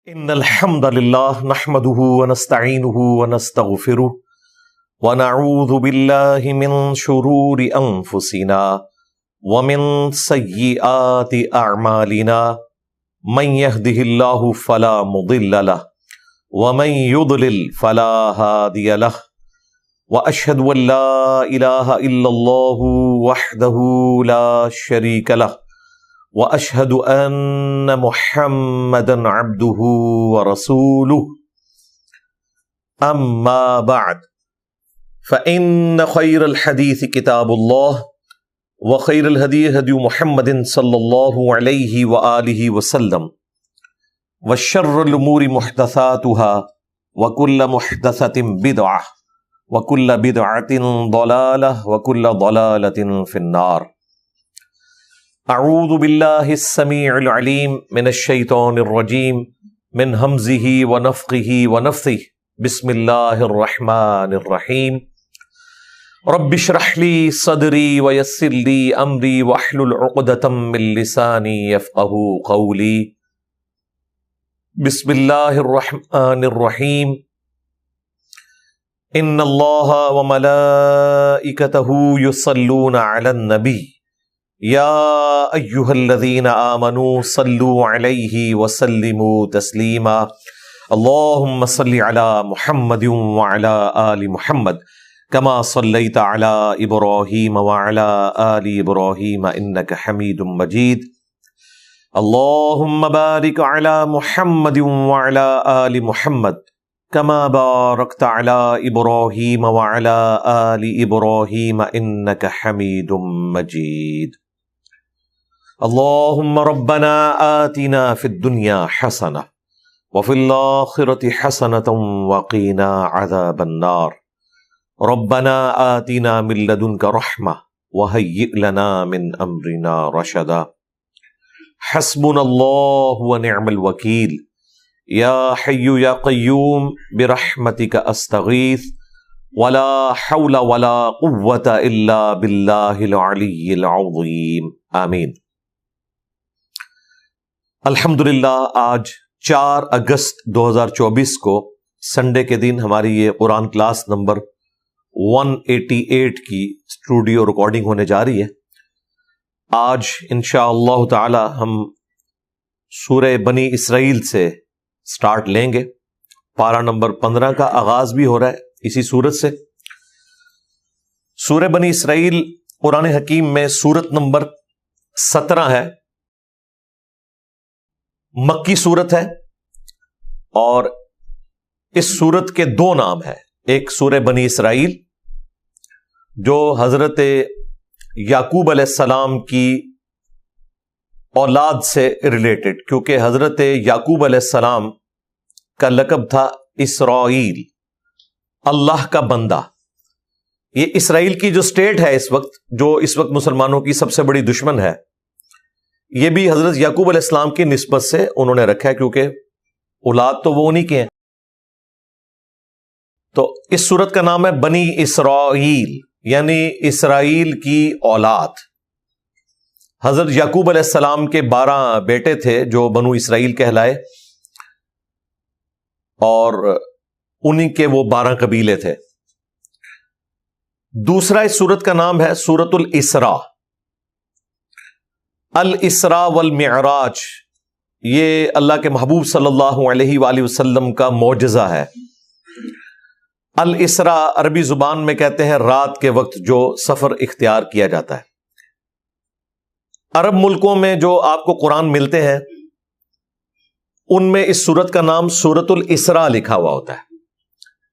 ان الحمد لله نحمده ونستعينه ونستغفره ونعوذ بالله من شرور انفسنا ومن سيئات اعمالنا من يهده الله فلا مضل له ومن يضلل فلا هادي له واشهد ان لا اله الا الله وحده لا شريك له واشهد ان محمدا عبده ورسوله اما بعد فان خير الحديث كتاب الله وخير الهدي هدي محمد صلى الله عليه واله وسلم وشر الامور محدثاتها وكل محدثة بدعة وكل بدعة ضلالة وكل ضلالة في النار. اعوذ باللہ السمیع العلیم من الشیطان الرجیم من ہمزہ ونفخہ ونفثہ بسم اللہ الرحمن الرحیم رب اشرح لی صدری ویسر لی امری واحلل عقدۃ من لسانی یفقہوا قولی. بسم اللہ الرحمن الرحیم ان اللہ وملائکتہ یصلون علی النبی یا ایہا الذین آمنوا صلوا علیہ وسلموا تسلیما. اللہم صل علی محمد وعلی آل محمد کما صلیت علی ابراہیم وعلی آل ابراہیم انک حمید مجید. اللہم بارک علی محمد وعلی آل محمد کما بارکت علی ابراہیم وعلی آل ابراہیم انک حمید مجید. اللہم ربنا آتنا فی الدنیا حسنہ وفی الآخرۃ حسنۃ وقنا عذاب النار. ربنا آتنا من لدنک رحمہ وہیئ لنا من امرنا رشدا. حسبنا اللہ ونعم الوکیل. یا حی یا قیوم برحمتک استغیث ولا حول ولا قوة الا باللہ العلی العظیم. آمین. الحمدللہ آج 4 اگست 2024 کو سنڈے کے دن ہماری یہ قرآن کلاس نمبر 188 کی اسٹوڈیو ریکارڈنگ ہونے جا رہی ہے. آج انشاءاللہ تعالی ہم سورہ بنی اسرائیل سے سٹارٹ لیں گے. پارہ نمبر 15 کا آغاز بھی ہو رہا ہے اسی سورت سے. سورہ بنی اسرائیل قرآن حکیم میں سورت نمبر 17 ہے. مکی سورت ہے اور اس سورت کے 2 نام ہیں. ایک سورہ بنی اسرائیل جو حضرت یعقوب علیہ السلام کی اولاد سے ریلیٹڈ، کیونکہ حضرت یعقوب علیہ السلام کا لقب تھا اسرائیل، اللہ کا بندہ. یہ اسرائیل کی جو سٹیٹ ہے اس وقت، جو اس وقت مسلمانوں کی سب سے بڑی دشمن ہے، یہ بھی حضرت یعقوب علیہ السلام کی نسبت سے انہوں نے رکھا ہے، کیونکہ اولاد تو وہ انہی کے ہیں. تو اس سورت کا نام ہے بنی اسرائیل، یعنی اسرائیل کی اولاد. حضرت یعقوب علیہ السلام کے 12 بیٹے تھے جو بنو اسرائیل کہلائے، اور انہی کے وہ 12 قبیلے تھے. دوسرا اس سورت کا نام ہے سورۃ الاسراء. الاسراء والمعراج یہ اللہ کے محبوب صلی اللہ علیہ وآلہ وسلم کا معجزہ ہے. الاسراء عربی زبان میں کہتے ہیں رات کے وقت جو سفر اختیار کیا جاتا ہے. عرب ملکوں میں جو آپ کو قرآن ملتے ہیں ان میں اس سورت کا نام سورۃ الاسراء لکھا ہوا ہوتا ہے.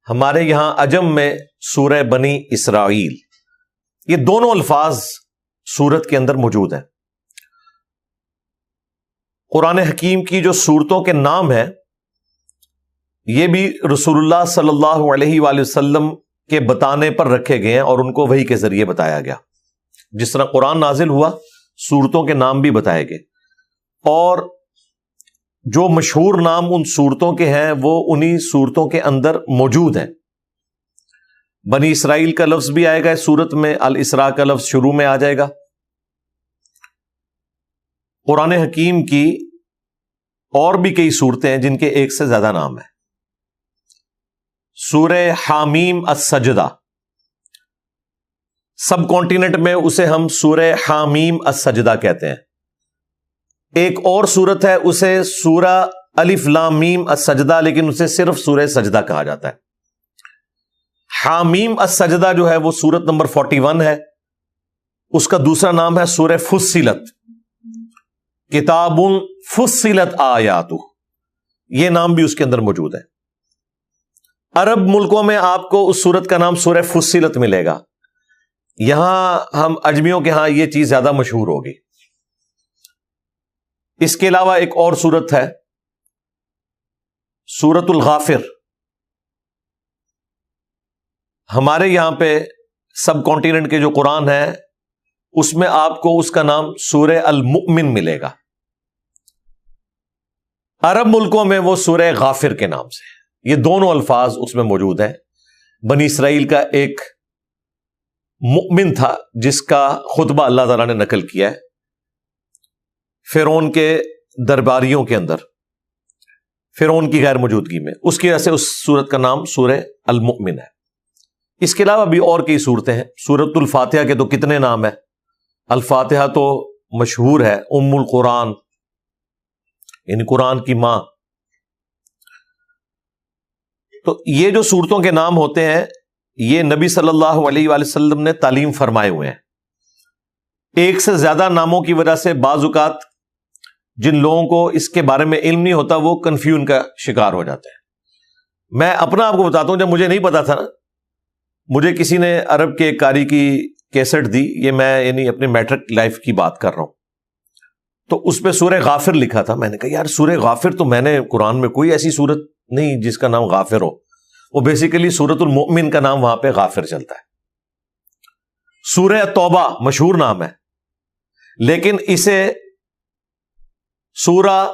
ہمارے یہاں عجم میں سورہ بنی اسرائیل، یہ دونوں الفاظ سورت کے اندر موجود ہیں. قرآن حکیم کی جو سورتوں کے نام ہیں یہ بھی رسول اللہ صلی اللہ علیہ وآلہ وسلم کے بتانے پر رکھے گئے ہیں اور ان کو وحی کے ذریعے بتایا گیا. جس طرح قرآن نازل ہوا سورتوں کے نام بھی بتائے گئے، اور جو مشہور نام ان سورتوں کے ہیں وہ انہی سورتوں کے اندر موجود ہیں. بنی اسرائیل کا لفظ بھی آئے گا اس سورت میں، الاسراء کا لفظ شروع میں آ جائے گا. قرآن حکیم کی اور بھی کئی صورتیں ہیں جن کے ایک سے زیادہ نام ہیں. سورہ حامیم السجدہ، سب کانٹیننٹ میں اسے ہم سورہ حامیم السجدہ کہتے ہیں. ایک اور سورت ہے اسے سورہ الف لام میم السجدہ، لیکن اسے صرف سورہ سجدہ کہا جاتا ہے. حامیم السجدہ جو ہے وہ سورت نمبر 41 ہے. اس کا دوسرا نام ہے سورہ فصلت، کتاب فصلت آیاتہ، یہ نام بھی اس کے اندر موجود ہے. عرب ملکوں میں آپ کو اس سورت کا نام سورہ فصلت ملے گا. یہاں ہم اجمیوں کے ہاں یہ چیز زیادہ مشہور ہوگی. اس کے علاوہ ایک اور سورت ہے سورت الغافر. ہمارے یہاں پہ سب کانٹیننٹ کے جو قرآن ہے اس میں آپ کو اس کا نام سورہ المؤمن ملے گا. عرب ملکوں میں وہ سورہ غافر کے نام سے. یہ دونوں الفاظ اس میں موجود ہیں. بنی اسرائیل کا ایک مؤمن تھا جس کا خطبہ اللہ تعالیٰ نے نقل کیا ہے فرعون کے درباریوں کے اندر، فرعون کی غیر موجودگی میں. اس کی وجہ سے اس سورت کا نام سورہ المؤمن ہے. اس کے علاوہ بھی اور کئی صورتیں ہیں. سورت الفاتحہ کے تو کتنے نام ہیں. الفاتحہ تو مشہور ہے، ام القرآن، یعنی قرآن کی ماں. تو یہ جو صورتوں کے نام ہوتے ہیں یہ نبی صلی اللہ علیہ وآلہ وسلم نے تعلیم فرمائے ہوئے ہیں. ایک سے زیادہ ناموں کی وجہ سے بعض اوقات جن لوگوں کو اس کے بارے میں علم نہیں ہوتا وہ کنفیوژن کا شکار ہو جاتے ہیں. میں اپنا آپ کو بتاتا ہوں، جب مجھے نہیں پتا تھا نا، مجھے کسی نے عرب کے ایک قاری کی کیسٹ دی، یہ میں یعنی اپنے میٹرک لائف کی بات کر رہا ہوں، تو اس پہ سورہ غافر لکھا تھا. میں نے کہا یار سورہ غافر تو میں نے قرآن میں کوئی ایسی سورت نہیں جس کا نام غافر ہو. وہ بیسیکلی سورت المؤمن کا نام وہاں پہ غافر چلتا ہے. سورہ توبہ مشہور نام ہے، لیکن اسے سورہ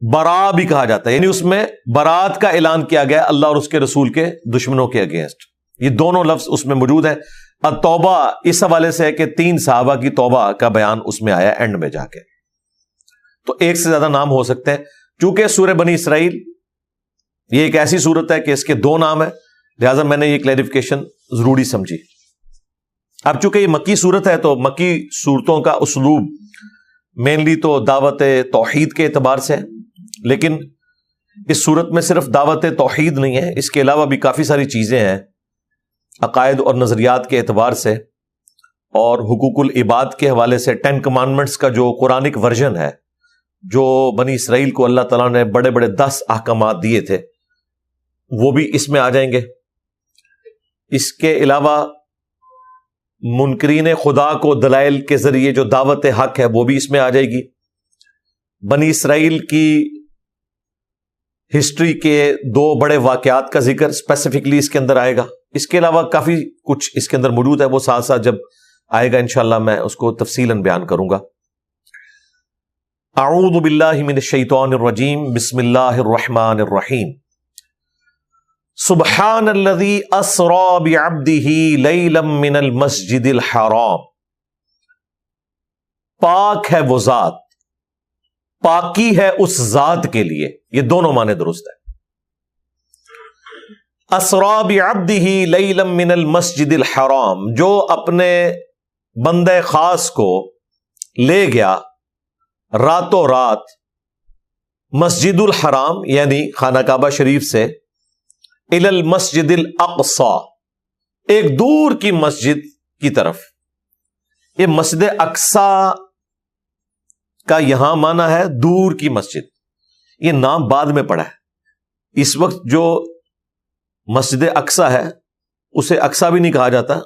برا بھی کہا جاتا ہے، یعنی اس میں برات کا اعلان کیا گیا اللہ اور اس کے رسول کے دشمنوں کے اگینسٹ. یہ دونوں لفظ اس میں موجود ہیں. التوبہ اس حوالے سے ہے کہ 3 صحابہ کی توبہ کا بیان اس میں آیا اینڈ میں جا کے. تو ایک سے زیادہ نام ہو سکتے ہیں. چونکہ سورہ بنی اسرائیل یہ ایک ایسی صورت ہے کہ اس کے 2 نام ہیں، لہٰذا میں نے یہ کلیریفیکیشن ضروری سمجھی. اب چونکہ یہ مکی صورت ہے تو مکی صورتوں کا اسلوب مینلی تو دعوت توحید کے اعتبار سے ہے، لیکن اس صورت میں صرف دعوت توحید نہیں ہے، اس کے علاوہ بھی کافی ساری چیزیں ہیں عقائد اور نظریات کے اعتبار سے، اور حقوق العباد کے حوالے سے 10 کمانڈمنٹس کا جو قرآنک ورژن ہے، جو بنی اسرائیل کو اللہ تعالیٰ نے بڑے بڑے 10 احکامات دیے تھے، وہ بھی اس میں آ جائیں گے. اس کے علاوہ منکرین خدا کو دلائل کے ذریعے جو دعوت حق ہے وہ بھی اس میں آ جائے گی. بنی اسرائیل کی ہسٹری کے 2 بڑے واقعات کا ذکر اسپیسیفکلی اس کے اندر آئے گا. اس کے علاوہ کافی کچھ اس کے اندر موجود ہے، وہ ساتھ ساتھ جب آئے گا انشاءاللہ میں اس کو تفصیلاً بیان کروں گا. اعوذ باللہ من الشیطان الرجیم، بسم اللہ الرحمن الرحیم. سبحان الذی اسری بعبدہ لیلا من المسجد الحرام. پاک ہے وہ ذات، پاکی ہے اس ذات کے لیے. یہ دونوں معنی درست ہے. اسری بعبدہ لیلا من المسجد الحرام، جو اپنے بندے خاص کو لے گیا راتوں رات مسجد الحرام یعنی خانہ کعبہ شریف سے الی المسجد الاقصی، ایک دور کی مسجد کی طرف. یہ مسجد اقصی کا یہاں معنی ہے دور کی مسجد. یہ نام بعد میں پڑا ہے. اس وقت جو مسجد اقصی ہے اسے اقصی بھی نہیں کہا جاتا،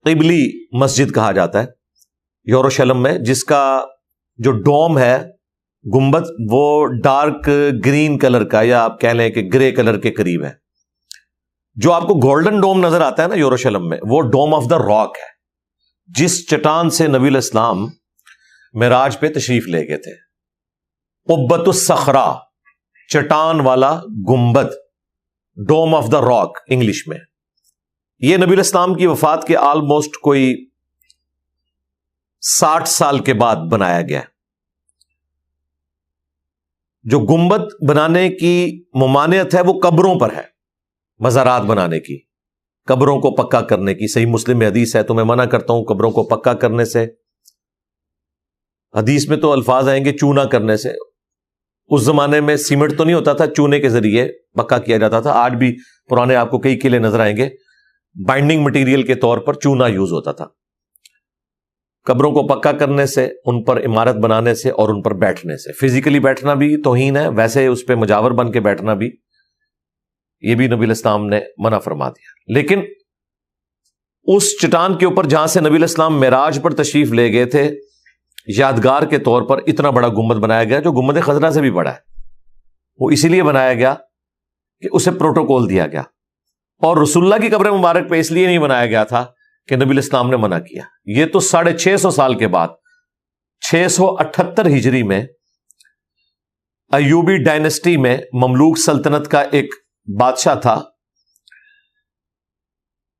قبلی مسجد کہا جاتا ہے یروشلم میں، جس کا جو ڈوم ہے گنبد وہ ڈارک گرین کلر کا، یا آپ کہہ لیں کہ گرے کلر کے قریب ہے. جو آپ کو گولڈن ڈوم نظر آتا ہے نا یروشلم میں، وہ ڈوم آف دا راک ہے، جس چٹان سے نبی علیہ السلام معراج پہ تشریف لے گئے تھے. قبۃ الصخرہ، چٹان والا گنبد، ڈوم آف دا راک انگلش میں. یہ نبی علیہ السلام کی وفات کے آلموسٹ کوئی 60 سال کے بعد بنایا گیا. جو گنبد بنانے کی ممانعت ہے وہ قبروں پر ہے، مزارات بنانے کی، قبروں کو پکا کرنے کی۔ صحیح مسلم میں حدیث ہے، تو میں منع کرتا ہوں قبروں کو پکا کرنے سے۔ حدیث میں تو الفاظ آئیں گے چونا کرنے سے۔ اس زمانے میں سیمنٹ تو نہیں ہوتا تھا، چونے کے ذریعے پکا کیا جاتا تھا۔ آج بھی پرانے آپ کو کئی قلعے نظر آئیں گے، بائنڈنگ مٹیریل کے طور پر چونا یوز ہوتا تھا۔ قبروں کو پکا کرنے سے، ان پر عمارت بنانے سے اور ان پر بیٹھنے سے، فزیکلی بیٹھنا بھی توہین ہے، ویسے اس پہ مجاور بن کے بیٹھنا بھی، یہ بھی نبی الاسلام نے منع فرما دیا۔ لیکن اس چٹان کے اوپر جہاں سے نبی الاسلام معراج پر تشریف لے گئے تھے، یادگار کے طور پر اتنا بڑا گنبد بنایا گیا جو گنبد خضرا سے بھی بڑا ہے۔ وہ اسی لیے بنایا گیا کہ اسے پروٹوکول دیا گیا، اور رسول اللہ کی قبر مبارک پہ اس لیے نہیں بنایا گیا تھا کہ نبی الاسلام نے منع کیا۔ یہ تو 650 سال کے بعد 678 ہجری میں ایوبی ڈائنسٹی میں مملوک سلطنت کا ایک بادشاہ تھا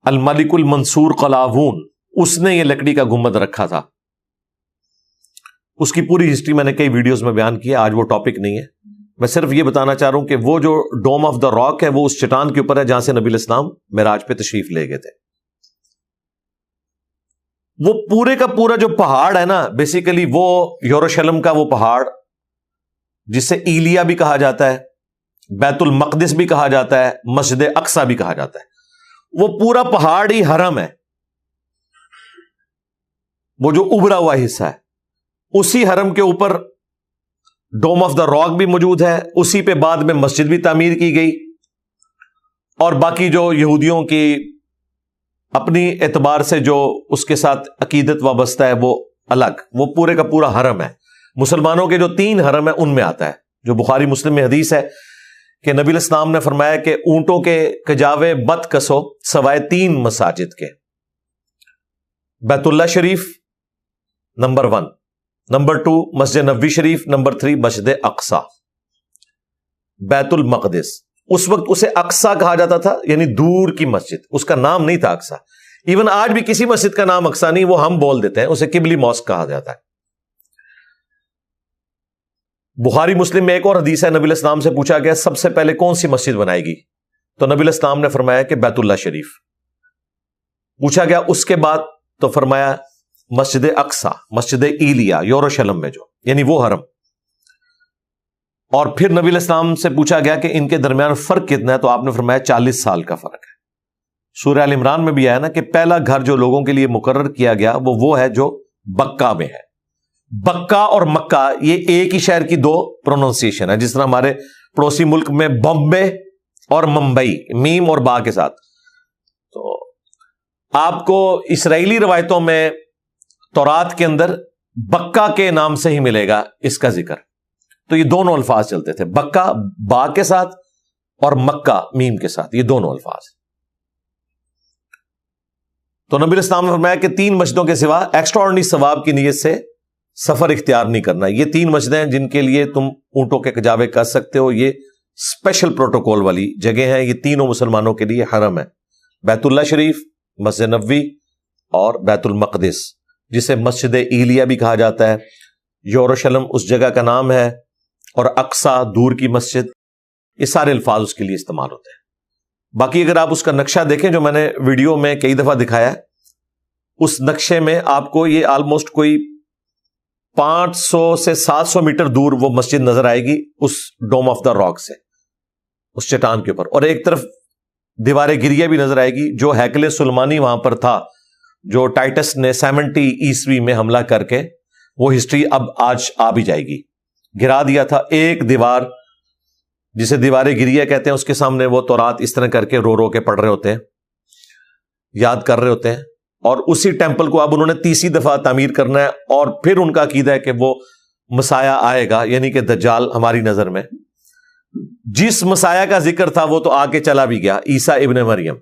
الملک المنصور قلاوون، اس نے یہ لکڑی کا گنبد رکھا تھا۔ اس کی پوری ہسٹری میں نے کئی ویڈیوز میں بیان کی ہے، آج وہ ٹاپک نہیں ہے۔ میں صرف یہ بتانا چاہ رہا ہوں کہ وہ جو ڈوم آف دا راک ہے وہ اس چٹان کے اوپر ہے جہاں سے نبی الاسلام معراج پہ تشریف لے گئے تھے۔ وہ پورے کا پورا جو پہاڑ ہے نا، بیسیکلی وہ یروشلم کا وہ پہاڑ جسے ایلیا بھی کہا جاتا ہے، بیت المقدس بھی کہا جاتا ہے، مسجد اقصی بھی کہا جاتا ہے، وہ پورا پہاڑ ہی حرم ہے۔ وہ جو ابھرا ہوا حصہ ہے، اسی حرم کے اوپر ڈوم آف دا راک بھی موجود ہے، اسی پہ بعد میں مسجد بھی تعمیر کی گئی، اور باقی جو یہودیوں کی اپنی اعتبار سے جو اس کے ساتھ عقیدت وابستہ ہے وہ الگ، وہ پورے کا پورا حرم ہے۔ مسلمانوں کے جو 3 حرم ہیں ان میں آتا ہے، جو بخاری مسلم میں حدیث ہے کہ نبی الاسلام نے فرمایا کہ اونٹوں کے کجاوے بت کسو سوائے 3 مساجد کے، بیت اللہ شریف نمبر 1، نمبر 2 مسجد نبوی شریف، نمبر 3 مسجد اقصی۔ بیت المقدس اس وقت اسے اقصی کہا جاتا تھا، یعنی دور کی مسجد، اس کا نام نہیں تھا اقصی۔ ایون آج بھی کسی مسجد کا نام اقصی نہیں، وہ ہم بول دیتے ہیں، اسے قبلی ماسک کہا جاتا ہے۔ بخاری مسلم میں ایک اور حدیث ہے، نبی الاسلام سے پوچھا گیا سب سے پہلے کون سی مسجد بنائے گی، تو نبی الاسلام نے فرمایا کہ بیت اللہ شریف۔ پوچھا گیا اس کے بعد، تو فرمایا مسجد اقصی، مسجد ایلیا یروشلم میں جو، یعنی وہ حرم۔ اور پھر نبی الاسلام سے پوچھا گیا کہ ان کے درمیان فرق کتنا ہے، تو آپ نے فرمایا 40 سال کا فرق ہے۔ سورہ ال عمران میں بھی آیا نا کہ پہلا گھر جو لوگوں کے لیے مقرر کیا گیا وہ ہے جو بکہ میں ہے۔ بکہ اور مکہ یہ ایک ہی شہر کی 2 پروننسیشن ہے، جس طرح ہمارے پڑوسی ملک میں بمبے اور ممبئی، میم اور با کے ساتھ۔ تو آپ کو اسرائیلی روایتوں میں تورات کے اندر بکہ کے نام سے ہی ملے گا اس کا ذکر۔ تو یہ دونوں الفاظ چلتے تھے، بکہ با کے ساتھ اور مکہ میم کے ساتھ، یہ دونوں الفاظ۔ تو نبی الاسلام نے فرمایا کہ 3 مسجدوں کے سوا ایکسٹرا آرڈنری ثواب کی نیت سے سفر اختیار نہیں کرنا۔ یہ 3 مسجدیں ہیں جن کے لیے تم اونٹوں کے کجاوے کر سکتے ہو، یہ اسپیشل پروٹوکول والی جگہ ہیں، یہ تینوں مسلمانوں کے لیے حرم ہے، بیت اللہ شریف، مسجد نبوی اور بیت المقدس، جسے مسجد ایلیا بھی کہا جاتا ہے۔ یروشلم اس جگہ کا نام ہے، اور اقصی دور کی مسجد، یہ سارے الفاظ اس کے لیے استعمال ہوتے ہیں۔ باقی اگر آپ اس کا نقشہ دیکھیں جو میں نے ویڈیو میں کئی دفعہ دکھایا ہے، اس نقشے میں آپ کو یہ آلموسٹ کوئی 500 سے 700 میٹر دور وہ مسجد نظر آئے گی اس ڈوم آف دا راک سے، اس چٹان کے اوپر، اور ایک طرف دیوار گریہ بھی نظر آئے گی جو ہیکل سلیمانی وہاں پر تھا، جو ٹائٹس نے 70 عیسوی میں حملہ کر کے، وہ ہسٹری اب آج آ بھی جائے گی، گرا دیا تھا ایک دیوار جسے دیوار گریہ کہتے ہیں، اس کے سامنے وہ تورات اس طرح کر کے رو رو کے پڑھ رہے ہوتے ہیں، یاد کر رہے ہوتے ہیں، اور اسی ٹیمپل کو اب انہوں نے 30 دفعہ تعمیر کرنا ہے، اور پھر ان کا عقیدہ ہے کہ وہ مسیح آئے گا، یعنی کہ دجال ہماری نظر میں جس مسیح کا ذکر تھا وہ تو آ کے چلا بھی گیا، عیسیٰ ابن مریم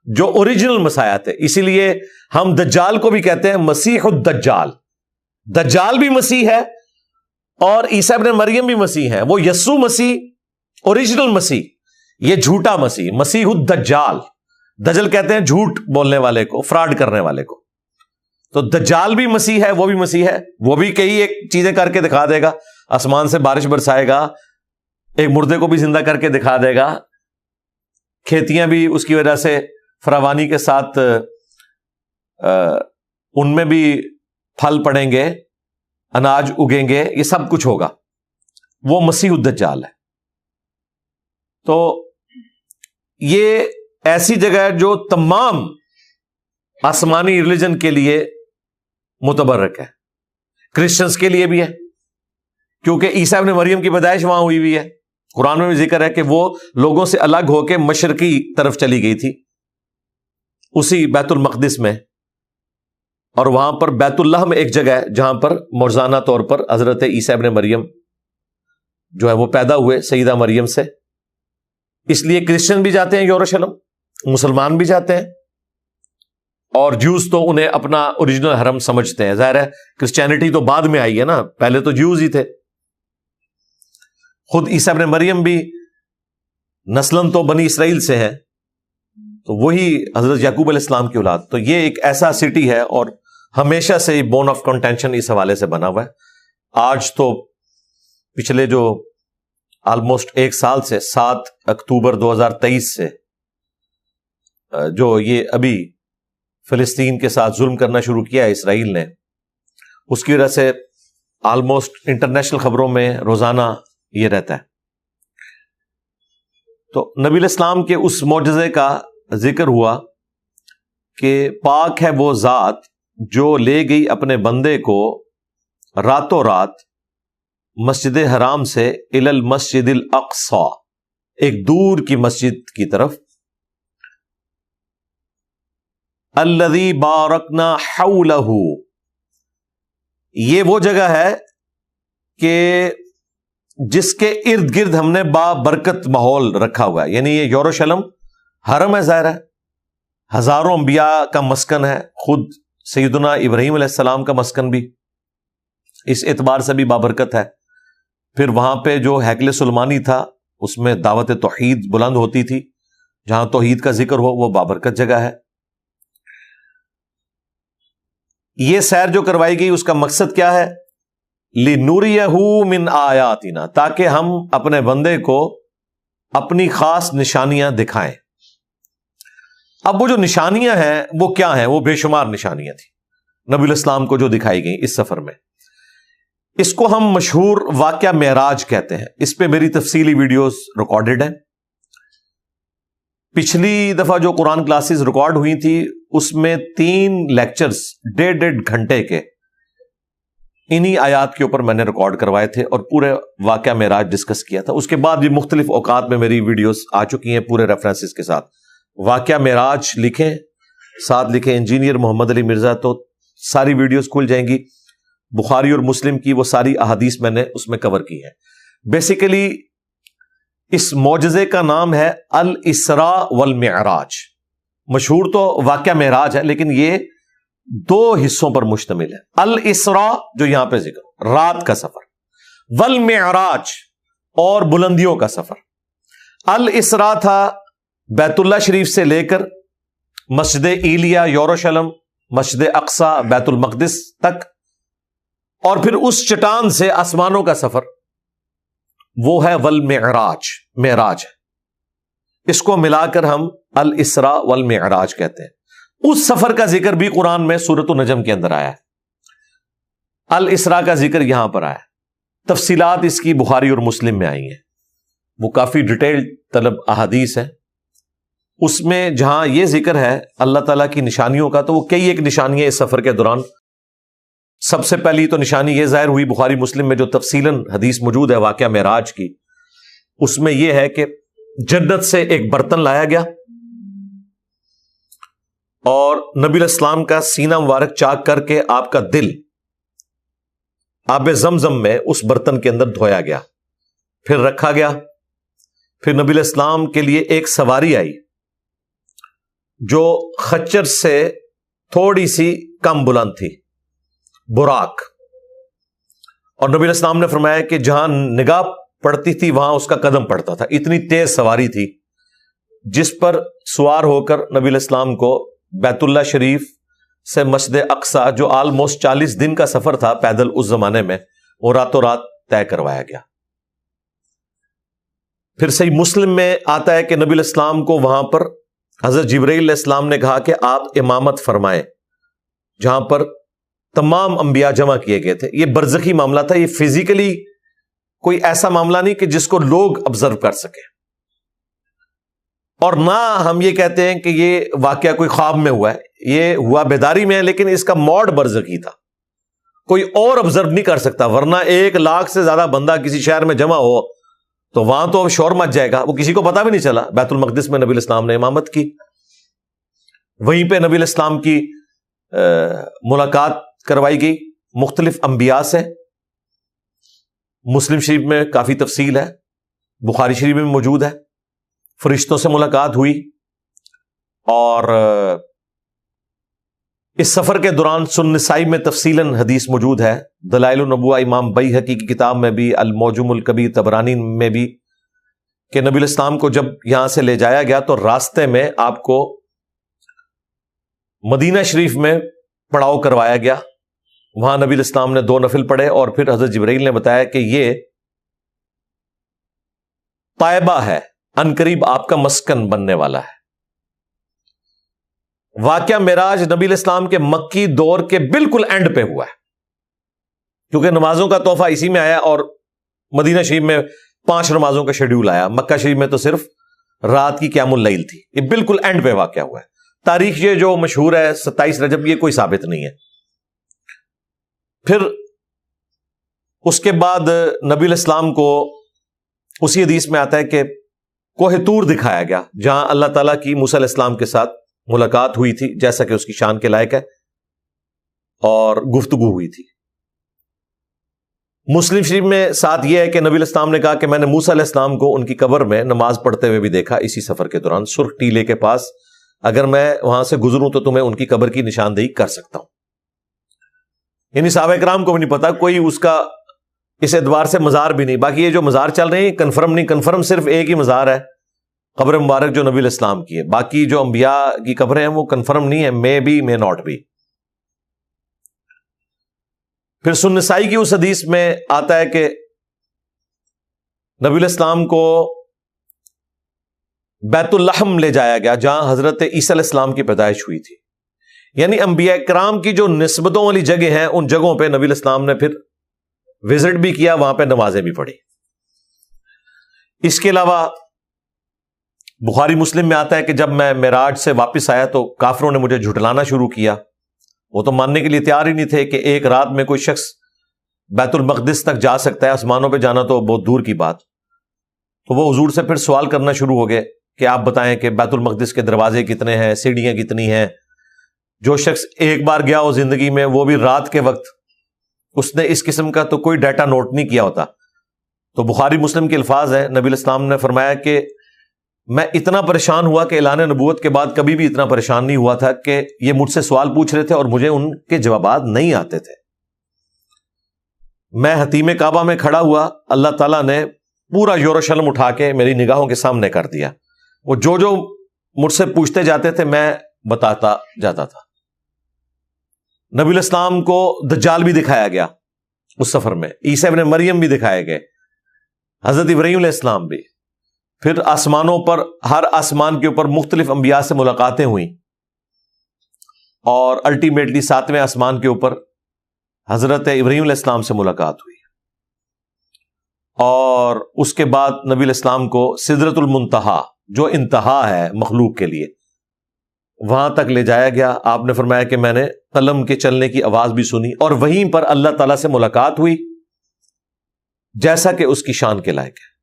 جو اوریجنل مسیح تھے۔ اسی لیے ہم دجال کو بھی کہتے ہیں مسیح الدجال، دجال بھی مسیح ہے اور عیسیٰ ابن مریم بھی مسیح ہیں، وہ یسوع مسیح اوریجنل مسیح، یہ جھوٹا مسیح، مسیح الدجال، دجل کہتے ہیں جھوٹ بولنے والے کو، فراڈ کرنے والے کو۔ تو دجال بھی مسیح ہے، وہ بھی مسیح ہے، وہ بھی کئی ایک چیزیں کر کے دکھا دے گا، آسمان سے بارش برسائے گا، ایک مردے کو بھی زندہ کر کے دکھا دے گا، کھیتیاں بھی اس کی وجہ سے فراوانی کے ساتھ ان میں بھی پھل پڑیں گے، اناج اگیں گے، یہ سب کچھ ہوگا۔ وہ مسیح الدجال ہے۔ تو یہ ایسی جگہ ہے جو تمام آسمانی ریلیجن کے لیے متبرک ہے، کرسچنز کے لیے بھی ہے، کیونکہ عیسیٰ ابن مریم کی پیدائش وہاں ہوئی ہوئی ہے۔ قرآن میں بھی ذکر ہے کہ وہ لوگوں سے الگ ہو کے مشرقی طرف چلی گئی تھی، اسی بیت المقدس میں، اور وہاں پر بیت اللہ میں ایک جگہ ہے جہاں پر موزانہ طور پر حضرت عیسیٰ ابن مریم جو ہے وہ پیدا ہوئے سیدہ مریم سے۔ اس لیے کرسچن بھی جاتے ہیں یروشلم، مسلمان بھی جاتے ہیں، اور جوز تو انہیں اپنا اوریجنل حرم سمجھتے ہیں۔ ظاہر ہے کرسچینٹی تو بعد میں آئی ہے نا، پہلے تو جوز ہی تھے۔ خود عیسیٰ ابن مریم بھی نسلاً تو بنی اسرائیل سے ہے، تو وہی حضرت یعقوب علیہ السلام کی اولاد۔ تو یہ ایک ایسا سٹی ہے، اور ہمیشہ سے بون آف کنٹینشن اس حوالے سے بنا ہوا ہے۔ آج تو پچھلے جو آلموسٹ ایک سال سے 7 اکتوبر 2023 سے جو یہ ابھی فلسطین کے ساتھ ظلم کرنا شروع کیا ہے اسرائیل نے، اس کی وجہ سے آلموسٹ انٹرنیشنل خبروں میں روزانہ یہ رہتا ہے۔ تو نبی علیہ السلام کے اس معجزے کا ذکر ہوا کہ پاک ہے وہ ذات جو لے گئی اپنے بندے کو راتوں رات مسجد حرام سے الی المسجد الاقصی، ایک دور کی مسجد کی طرف، الذی بارکنا حولہ، یہ وہ جگہ ہے کہ جس کے ارد گرد ہم نے بابرکت ماحول رکھا ہوا ہے۔ یعنی یہ یروشلم حرم ہے، ظاہر ہے، ہزاروں انبیاء کا مسکن ہے، خود سیدنا ابراہیم علیہ السلام کا مسکن بھی اس اعتبار سے بھی بابرکت ہے۔ پھر وہاں پہ جو ہیکل سلیمانی تھا اس میں دعوت توحید بلند ہوتی تھی، جہاں توحید کا ذکر ہو وہ بابرکت جگہ ہے۔ یہ سیر جو کروائی گئی اس کا مقصد کیا ہے؟ لِنُرِيَهُ مِنْ آیاتنا، تاکہ ہم اپنے بندے کو اپنی خاص نشانیاں دکھائیں۔ اب وہ جو نشانیاں ہیں وہ کیا ہیں؟ وہ بے شمار نشانیاں تھیں نبی علیہ السلام کو جو دکھائی گئیں اس سفر میں۔ اس کو ہم مشہور واقعہ معراج کہتے ہیں۔ اس پہ میری تفصیلی ویڈیوز ریکارڈڈ ہیں۔ پچھلی دفعہ جو قرآن کلاسز ریکارڈ ہوئی تھی اس میں 3 لیکچرز 1.5 گھنٹے کے انہی آیات کے اوپر میں نے ریکارڈ کروائے تھے اور پورے واقعہ معراج ڈسکس کیا تھا۔ اس کے بعد بھی مختلف اوقات میں میری ویڈیوز آ چکی ہیں پورے ریفرنسز کے ساتھ۔ واقعہ معراج لکھیں، ساتھ لکھیں انجینئر محمد علی مرزا، تو ساری ویڈیوز کھل جائیں گی۔ بخاری اور مسلم کی وہ ساری احادیث میں نے اس میں کور کی ہیں۔ بیسیکلی اس معجزے کا نام ہے الاسراء والمعراج۔ مشہور تو واقعہ معراج ہے لیکن یہ 2 حصوں پر مشتمل ہے۔ الاسراء جو یہاں پہ ذکر، رات کا سفر، والمعراج اور بلندیوں کا سفر۔ الاسراء تھا بیت اللہ شریف سے لے کر مسجد ایلیا یروشلم، مسجد اقصی بیت المقدس تک، اور پھر اس چٹان سے آسمانوں کا سفر، وہ ہے والمعراج، معراج ہے۔ اس کو ملا کر ہم الاسراء والمعراج کہتے ہیں۔ اس سفر کا ذکر بھی قرآن میں سورۃ النجم کے اندر آیا ہے۔ الاسراء کا ذکر یہاں پر آیا، تفصیلات اس کی بخاری اور مسلم میں آئی ہیں، وہ کافی ڈیٹیل طلب احادیث ہیں۔ اس میں جہاں یہ ذکر ہے اللہ تعالیٰ کی نشانیوں کا، تو وہ کئی ایک نشانیاں اس سفر کے دوران۔ سب سے پہلی تو نشانی یہ ظاہر ہوئی بخاری مسلم میں جو تفصیلاً حدیث موجود ہے واقعہ معراج کی، اس میں یہ ہے کہ جنت سے ایک برتن لایا گیا اور نبی علیہ السلام کا سینہ مبارک چاک کر کے آپ کا دل آب زمزم میں اس برتن کے اندر دھویا گیا، پھر رکھا گیا۔ پھر نبی علیہ السلام کے لیے ایک سواری آئی جو خچر سے تھوڑی سی کم بلند تھی، براق، اور نبی علیہ السلام نے فرمایا کہ جہاں نگاہ پڑتی تھی وہاں اس کا قدم پڑتا تھا۔ اتنی تیز سواری تھی جس پر سوار ہو کر نبی علیہ السلام کو بیت اللہ شریف سے مسجد اقصی، جو آلموسٹ 40 دن کا سفر تھا پیدل اس زمانے میں، وہ راتوں رات طے کروایا گیا۔ پھر صحیح مسلم میں آتا ہے کہ نبی علیہ السلام کو وہاں پر حضرت جبرائیل علیہ السلام نے کہا کہ آپ امامت فرمائیں، جہاں پر تمام انبیاء جمع کیے گئے تھے۔ یہ برزخی معاملہ تھا، یہ فزیکلی کوئی ایسا معاملہ نہیں کہ جس کو لوگ آبزرو کر سکیں، اور نہ ہم یہ کہتے ہیں کہ یہ واقعہ کوئی خواب میں ہوا ہے، یہ ہوا بیداری میں ہے، لیکن اس کا موڈ برزخی تھا، کوئی اور آبزرو نہیں کر سکتا، ورنہ 1,00,000 سے زیادہ بندہ کسی شہر میں جمع ہو تو وہاں تو شور مچ جائے گا، وہ کسی کو پتا بھی نہیں چلا۔ بیت المقدس میں نبی علیہ السلام نے امامت کی، وہیں پہ نبی علیہ السلام کی ملاقات کروائی گئی مختلف انبیاء سے۔ مسلم شریف میں کافی تفصیل ہے، بخاری شریف میں موجود ہے، فرشتوں سے ملاقات ہوئی۔ اور اس سفر کے دوران سنن نسائی میں تفصیلاً حدیث موجود ہے، دلائل النبوہ امام بیہقی کی کتاب میں بھی، المعجم الکبیر طبرانی میں بھی، کہ نبی علیہ السلام کو جب یہاں سے لے جایا گیا تو راستے میں آپ کو مدینہ شریف میں پڑاؤ کروایا گیا، وہاں نبی علیہ السلام نے 2 نفل پڑھے، اور پھر حضرت جبرائیل نے بتایا کہ یہ طیبہ ہے، عنقریب آپ کا مسکن بننے والا ہے۔ واقعہ معراج نبی علیہ السلام کے مکی دور کے بالکل اینڈ پہ ہوا ہے، کیونکہ نمازوں کا تحفہ اسی میں آیا، اور مدینہ شریف میں 5 نمازوں کا شیڈیول آیا، مکہ شریف میں تو صرف رات کی قیام اللیل تھی۔ یہ بالکل اینڈ پہ واقعہ ہوا ہے۔ تاریخ یہ جو مشہور ہے 27 رجب، یہ کوئی ثابت نہیں ہے۔ پھر اس کے بعد نبی علیہ السلام کو اسی حدیث میں آتا ہے کہ کوہ طور دکھایا گیا، جہاں اللہ تعالیٰ کی موسیٰ علیہ السلام کے ساتھ ملاقات ہوئی تھی، جیسا کہ اس کی شان کے لائق ہے، اور گفتگو ہوئی تھی۔ مسلم شریف میں ساتھ یہ ہے کہ نبی علیہ السلام نے کہا کہ میں نے موسیٰ علیہ السلام کو ان کی قبر میں نماز پڑھتے ہوئے بھی دیکھا، اسی سفر کے دوران سرخ ٹیلے کے پاس، اگر میں وہاں سے گزروں تو تمہیں ان کی قبر کی نشاندہی کر سکتا ہوں۔ یعنی صحابہ کرام کو بھی نہیں پتا، کوئی اس کا اس اعتبار سے مزار بھی نہیں۔ باقی یہ جو مزار چل رہے ہیں کنفرم نہیں، کنفرم صرف ایک ہی مزار ہے، قبر مبارک جو نبی علیہ السلام کی ہے، باقی جو انبیاء کی قبریں ہیں وہ کنفرم نہیں ہے، may be may not be. پھر سنن نسائی کی اس حدیث میں آتا ہے کہ نبی علیہ السلام کو بیت اللحم لے جایا گیا، جہاں حضرت عیسیٰ علیہ السلام کی پیدائش ہوئی تھی۔ یعنی انبیاء کرام کی جو نسبتوں والی جگہ ہیں، ان جگہوں پہ نبی علیہ السلام نے پھر وزٹ بھی کیا، وہاں پہ نمازیں بھی پڑھی۔ اس کے علاوہ بخاری مسلم میں آتا ہے کہ جب میں معراج سے واپس آیا تو کافروں نے مجھے جھٹلانا شروع کیا، وہ تو ماننے کے لیے تیار ہی نہیں تھے کہ ایک رات میں کوئی شخص بیت المقدس تک جا سکتا ہے، آسمانوں پہ جانا تو بہت دور کی بات۔ تو وہ حضور سے پھر سوال کرنا شروع ہو گئے کہ آپ بتائیں کہ بیت المقدس کے دروازے کتنے ہیں، سیڑھیاں کتنی ہیں۔ جو شخص ایک بار گیا ہو زندگی میں، وہ بھی رات کے وقت، اس نے اس قسم کا تو کوئی ڈیٹا نوٹ نہیں کیا ہوتا۔ تو بخاری مسلم کے الفاظ ہیں، نبی علیہ السلام نے فرمایا کہ میں اتنا پریشان ہوا کہ اعلان نبوت کے بعد کبھی بھی اتنا پریشان نہیں ہوا تھا کہ یہ مجھ سے سوال پوچھ رہے تھے اور مجھے ان کے جوابات نہیں آتے تھے۔ میں حتیم کعبہ میں کھڑا ہوا، اللہ تعالیٰ نے پورا یروشلم اٹھا کے میری نگاہوں کے سامنے کر دیا، وہ جو جو مجھ سے پوچھتے جاتے تھے میں بتاتا جاتا تھا۔ نبی علیہ السلام کو دجال بھی دکھایا گیا اس سفر میں، عیسیٰ ابن مریم بھی دکھائے گئے، حضرت ابراہیم علیہ السلام بھی۔ پھر آسمانوں پر، ہر آسمان کے اوپر مختلف انبیاء سے ملاقاتیں ہوئیں، اور الٹیمیٹلی 7ویں آسمان کے اوپر حضرت ابراہیم علیہ السلام سے ملاقات ہوئی۔ اور اس کے بعد نبی علیہ السلام کو سدرۃ المنتہا، جو انتہا ہے مخلوق کے لیے، وہاں تک لے جایا گیا۔ آپ نے فرمایا کہ میں نے قلم کے چلنے کی آواز بھی سنی، اور وہیں پر اللہ تعالیٰ سے ملاقات ہوئی، جیسا کہ اس کی شان کے لائق ہے۔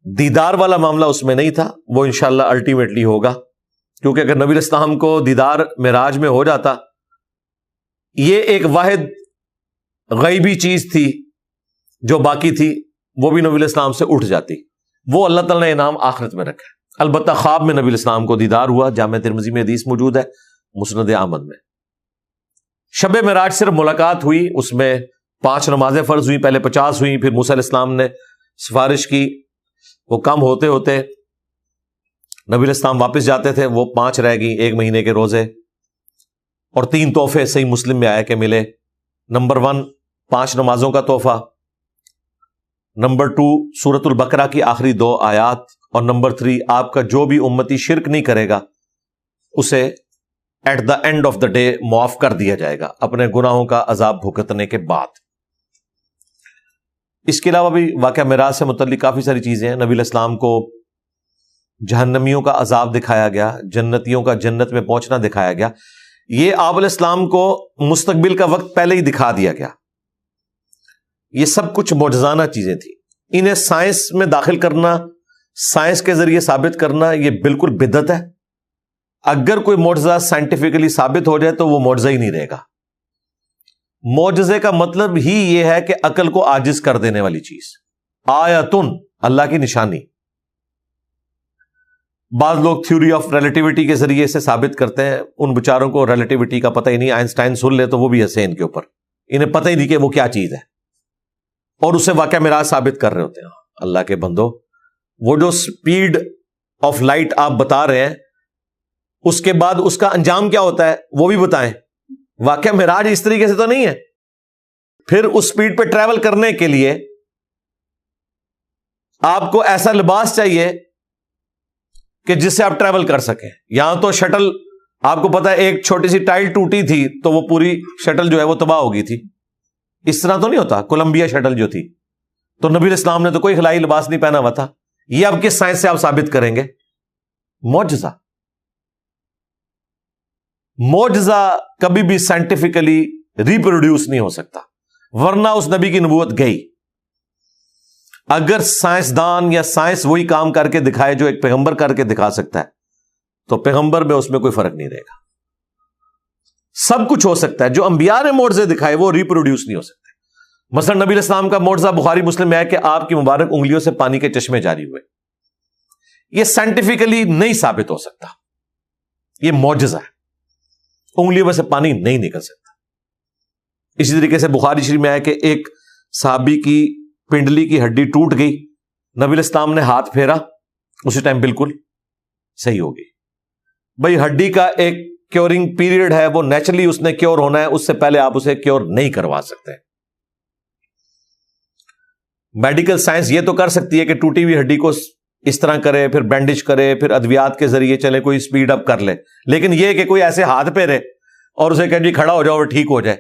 دیدار والا معاملہ اس میں نہیں تھا، وہ انشاءاللہ الٹیمیٹلی ہوگا، کیونکہ اگر نبی علیہ السلام کو دیدار معراج میں ہو جاتا، یہ ایک واحد غیبی چیز تھی جو باقی تھی، وہ بھی نبی علیہ السلام سے اٹھ جاتی، وہ اللہ تعالیٰ نے انعام آخرت میں رکھا ہے۔ البتہ خواب میں نبی علیہ السلام کو دیدار ہوا، جامع ترمذی میں حدیث موجود ہے، مسند احمد میں۔ شب معراج صرف ملاقات ہوئی، اس میں 5 نمازیں فرض ہوئی، پہلے 50 ہوئیں، پھر موسیٰ علیہ السلام نے سفارش کی، وہ کم ہوتے ہوتے نبی علیہ السلام واپس جاتے تھے، وہ 5 رہ گئی، 1 مہینے کے روزے، اور 3 تحفے صحیح مسلم میں آیا کہ ملے۔ نمبر 1 5 نمازوں کا تحفہ، نمبر 2 سورۃ البقرہ کی آخری 2 آیات، اور نمبر 3 آپ کا جو بھی امتی شرک نہیں کرے گا اسے at the end of the day معاف کر دیا جائے گا اپنے گناہوں کا عذاب بھگتنے کے بعد۔ اس کے علاوہ بھی واقعہ معراج سے متعلق کافی ساری چیزیں ہیں۔ نبی علیہ السلام کو جہنمیوں کا عذاب دکھایا گیا، جنتیوں کا جنت میں پہنچنا دکھایا گیا۔ یہ آپ علیہ السلام کو مستقبل کا وقت پہلے ہی دکھا دیا گیا۔ یہ سب کچھ معجزانہ چیزیں تھیں۔ انہیں سائنس میں داخل کرنا، سائنس کے ذریعے ثابت کرنا، یہ بالکل بدعت ہے۔ اگر کوئی معجزہ سائنٹیفکلی ثابت ہو جائے تو وہ معجزہ ہی نہیں رہے گا۔ معجزے کا مطلب ہی یہ ہے کہ عقل کو عاجز کر دینے والی چیز، آیتن، اللہ کی نشانی۔ بعض لوگ تھیوری آف ریلیٹیوٹی کے ذریعے سے ثابت کرتے ہیں، ان بیچاروں کو ریلیٹیوٹی کا پتہ ہی نہیں، آئنسٹائن سن لے تو وہ بھی ہنسے ان کے اوپر، انہیں پتہ ہی نہیں کہ وہ کیا چیز ہے، اور اسے واقعہ معراج ثابت کر رہے ہوتے ہیں۔ اللہ کے بندو، وہ جو سپیڈ آف لائٹ آپ بتا رہے ہیں، اس کے بعد اس کا انجام کیا ہوتا ہے وہ بھی بتائیں۔ واقعہ معراج اس طریقے سے تو نہیں ہے۔ پھر اس سپیڈ پہ ٹریول کرنے کے لیے آپ کو ایسا لباس چاہیے کہ جس سے آپ ٹریول کر سکیں۔ یہاں تو شٹل، آپ کو پتا ہے ایک چھوٹی سی ٹائل ٹوٹی تھی تو وہ پوری شٹل جو ہے وہ تباہ ہو گئی تھی۔ اس طرح تو نہیں ہوتا۔ کولمبیا شٹل جو تھی تو نبی علیہ السلام نے تو کوئی خلائی لباس نہیں پہنا ہوا تھا۔ یہ اب کس سائنس سے آپ ثابت کریں گے؟ معجزہ۔ معجزہ کبھی بھی سائنٹیفکلی ریپروڈیوس نہیں ہو سکتا، ورنہ اس نبی کی نبوت گئی۔ اگر سائنسدان یا سائنس وہی کام کر کے دکھائے جو ایک پیغمبر کر کے دکھا سکتا ہے تو پیغمبر میں اس میں کوئی فرق نہیں رہے گا۔ سب کچھ ہو سکتا ہے، جو انبیاء نے معجزے دکھائے وہ ریپروڈیوس نہیں ہو سکتے۔ مثلا نبی علیہ السلام کا معجزہ بخاری مسلم میں ہے کہ آپ کی مبارک انگلیوں سے پانی کے چشمے جاری ہوئے۔ یہ سائنٹیفکلی نہیں ثابت ہو سکتا، یہ معجزہ ہے، انگلیوں میں سے پانی نہیں نکل سکتا۔ اسی طریقے سے بخاری شریف میں ہے کہ ایک صحابی کی پنڈلی کی ہڈی ٹوٹ گئی، نبی علیہ السلام نے ہاتھ پھیرا، اسی ٹائم بالکل صحیح ہو گئی۔ بھائی ہڈی کا ایک کیورنگ پیریڈ ہے، وہ نیچرلی اس نے کیور ہونا ہے، اس سے پہلے آپ اسے کیور نہیں کروا سکتے۔ میڈیکل سائنس یہ تو کر سکتی ہے کہ ٹوٹی ہوئی ہڈی کو اس طرح کرے، پھر بینڈیج کرے، پھر ادویات کے ذریعے چلے، کوئی سپیڈ اپ کر لے، لیکن یہ کہ کوئی ایسے ہاتھ پھیرے اور اسے کہ جی کھڑا ہو جاؤ اور ٹھیک ہو جائے،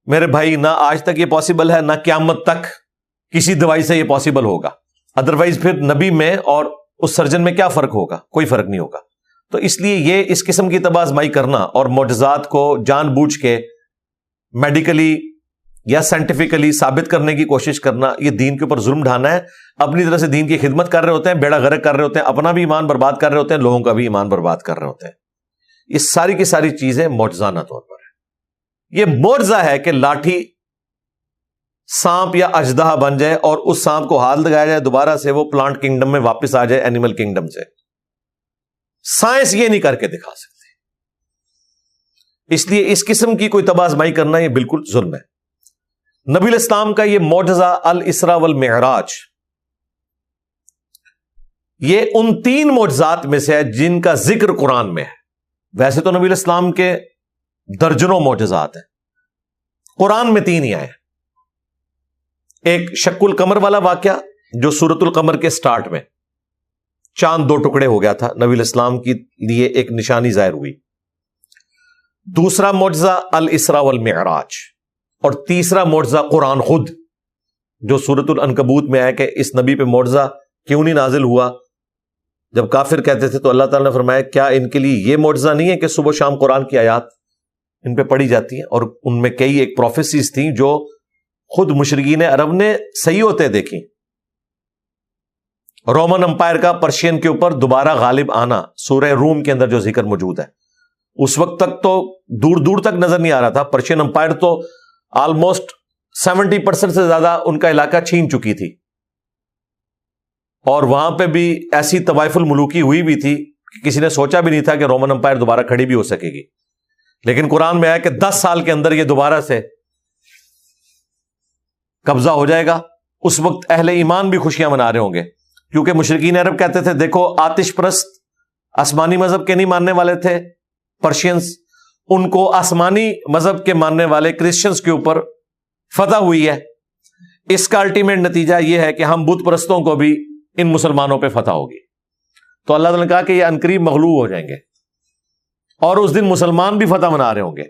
میرے بھائی نہ آج تک یہ پاسبل ہے، نہ قیامت تک کسی دوائی سے یہ پاسبل ہوگا۔ ادروائز پھر نبی میں اور اس سرجن میں کیا فرق ہوگا؟ کوئی فرق نہیں ہوگا۔ تو اس لیے یہ اس قسم کی طب آزمائی کرنا اور معجزات کو جان بوجھ کے میڈیکلی یا سائنٹیفکلی ثابت کرنے کی کوشش کرنا، یہ دین کے اوپر ظلم ڈھانا ہے۔ اپنی طرح سے دین کی خدمت کر رہے ہوتے ہیں، بیڑا غرق کر رہے ہوتے ہیں، اپنا بھی ایمان برباد کر رہے ہوتے ہیں، لوگوں کا بھی ایمان برباد کر رہے ہوتے ہیں۔ یہ ساری کی ساری چیزیں معجزانہ طور پر ہے۔ یہ معجزہ ہے کہ لاٹھی سانپ یا اژدہا بن جائے اور اس سانپ کو ہاتھ لگایا جائے، دوبارہ سے وہ پلانٹ کنگڈم میں واپس آ جائے، اینیمل کنگڈم سے۔ سائنس یہ نہیں کر کے دکھا سکتی، اس لیے اس قسم کی کوئی طب آزمائی کرنا یہ بالکل ظلم ہے۔ نبی علیہ السلام کا یہ معجزہ الاسراء والمعراج، یہ ان 3 معجزات میں سے ہے جن کا ذکر قرآن میں ہے۔ ویسے تو نبی علیہ السلام کے درجنوں معجزات ہیں، قرآن میں 3 ہی آئے ہیں۔ ایک شق القمر والا واقعہ جو سورۃ القمر کے سٹارٹ میں چاند 2 ٹکڑے ہو گیا تھا، نبی علیہ السلام کے لیے ایک نشانی ظاہر ہوئی۔ دوسرا معجزہ الاسراء والمعراج، اور تیسرا معجزہ قرآن خود، جو سورۃ العنکبوت میں ہے کہ اس نبی پہ معجزہ کیوں نہیں نازل ہوا۔ جب کافر کہتے تھے تو اللہ تعالیٰ نے فرمایا کیا ان کے لیے یہ معجزہ نہیں ہے کہ صبح و شام قرآن کی آیات ان پہ پڑھی جاتی ہیں، اور ان میں کئی ایک پروفیسیز تھیں جو خود مشرکین عرب نے صحیح ہوتے دیکھی۔ رومن امپائر کا پرشین کے اوپر دوبارہ غالب آنا سورہ روم کے اندر جو ذکر موجود ہے، اس وقت تک تو دور دور تک نظر نہیں آ رہا تھا۔ پرشین امپائر تو آلموسٹ 70% سے زیادہ ان کا علاقہ چھین چکی تھی، اور وہاں پہ بھی ایسی طوائف الملوکی ہوئی بھی تھی کہ کسی نے سوچا بھی نہیں تھا کہ رومن امپائر دوبارہ کھڑی بھی ہو سکے گی۔ لیکن قرآن میں آیا کہ 10 سال کے اندر یہ دوبارہ سے قبضہ ہو جائے گا۔ اس وقت اہل ایمان بھی خوشیاں منا رہے ہوں گے، کیونکہ مشرکین عرب کہتے تھے دیکھو آتش پرست آسمانی مذہب کے نہیں ماننے والے تھے پرشینز، ان کو آسمانی مذہب کے ماننے والے کرسچنز کے اوپر فتح ہوئی ہے، اس کا الٹیمیٹ نتیجہ یہ ہے کہ ہم بت پرستوں کو بھی ان مسلمانوں پہ فتح ہوگی. تو اللہ تعالیٰ نے کہا کہ یہ عنقریب مغلوب ہو جائیں گے اور اس دن مسلمان بھی فتح منا رہے ہوں گے.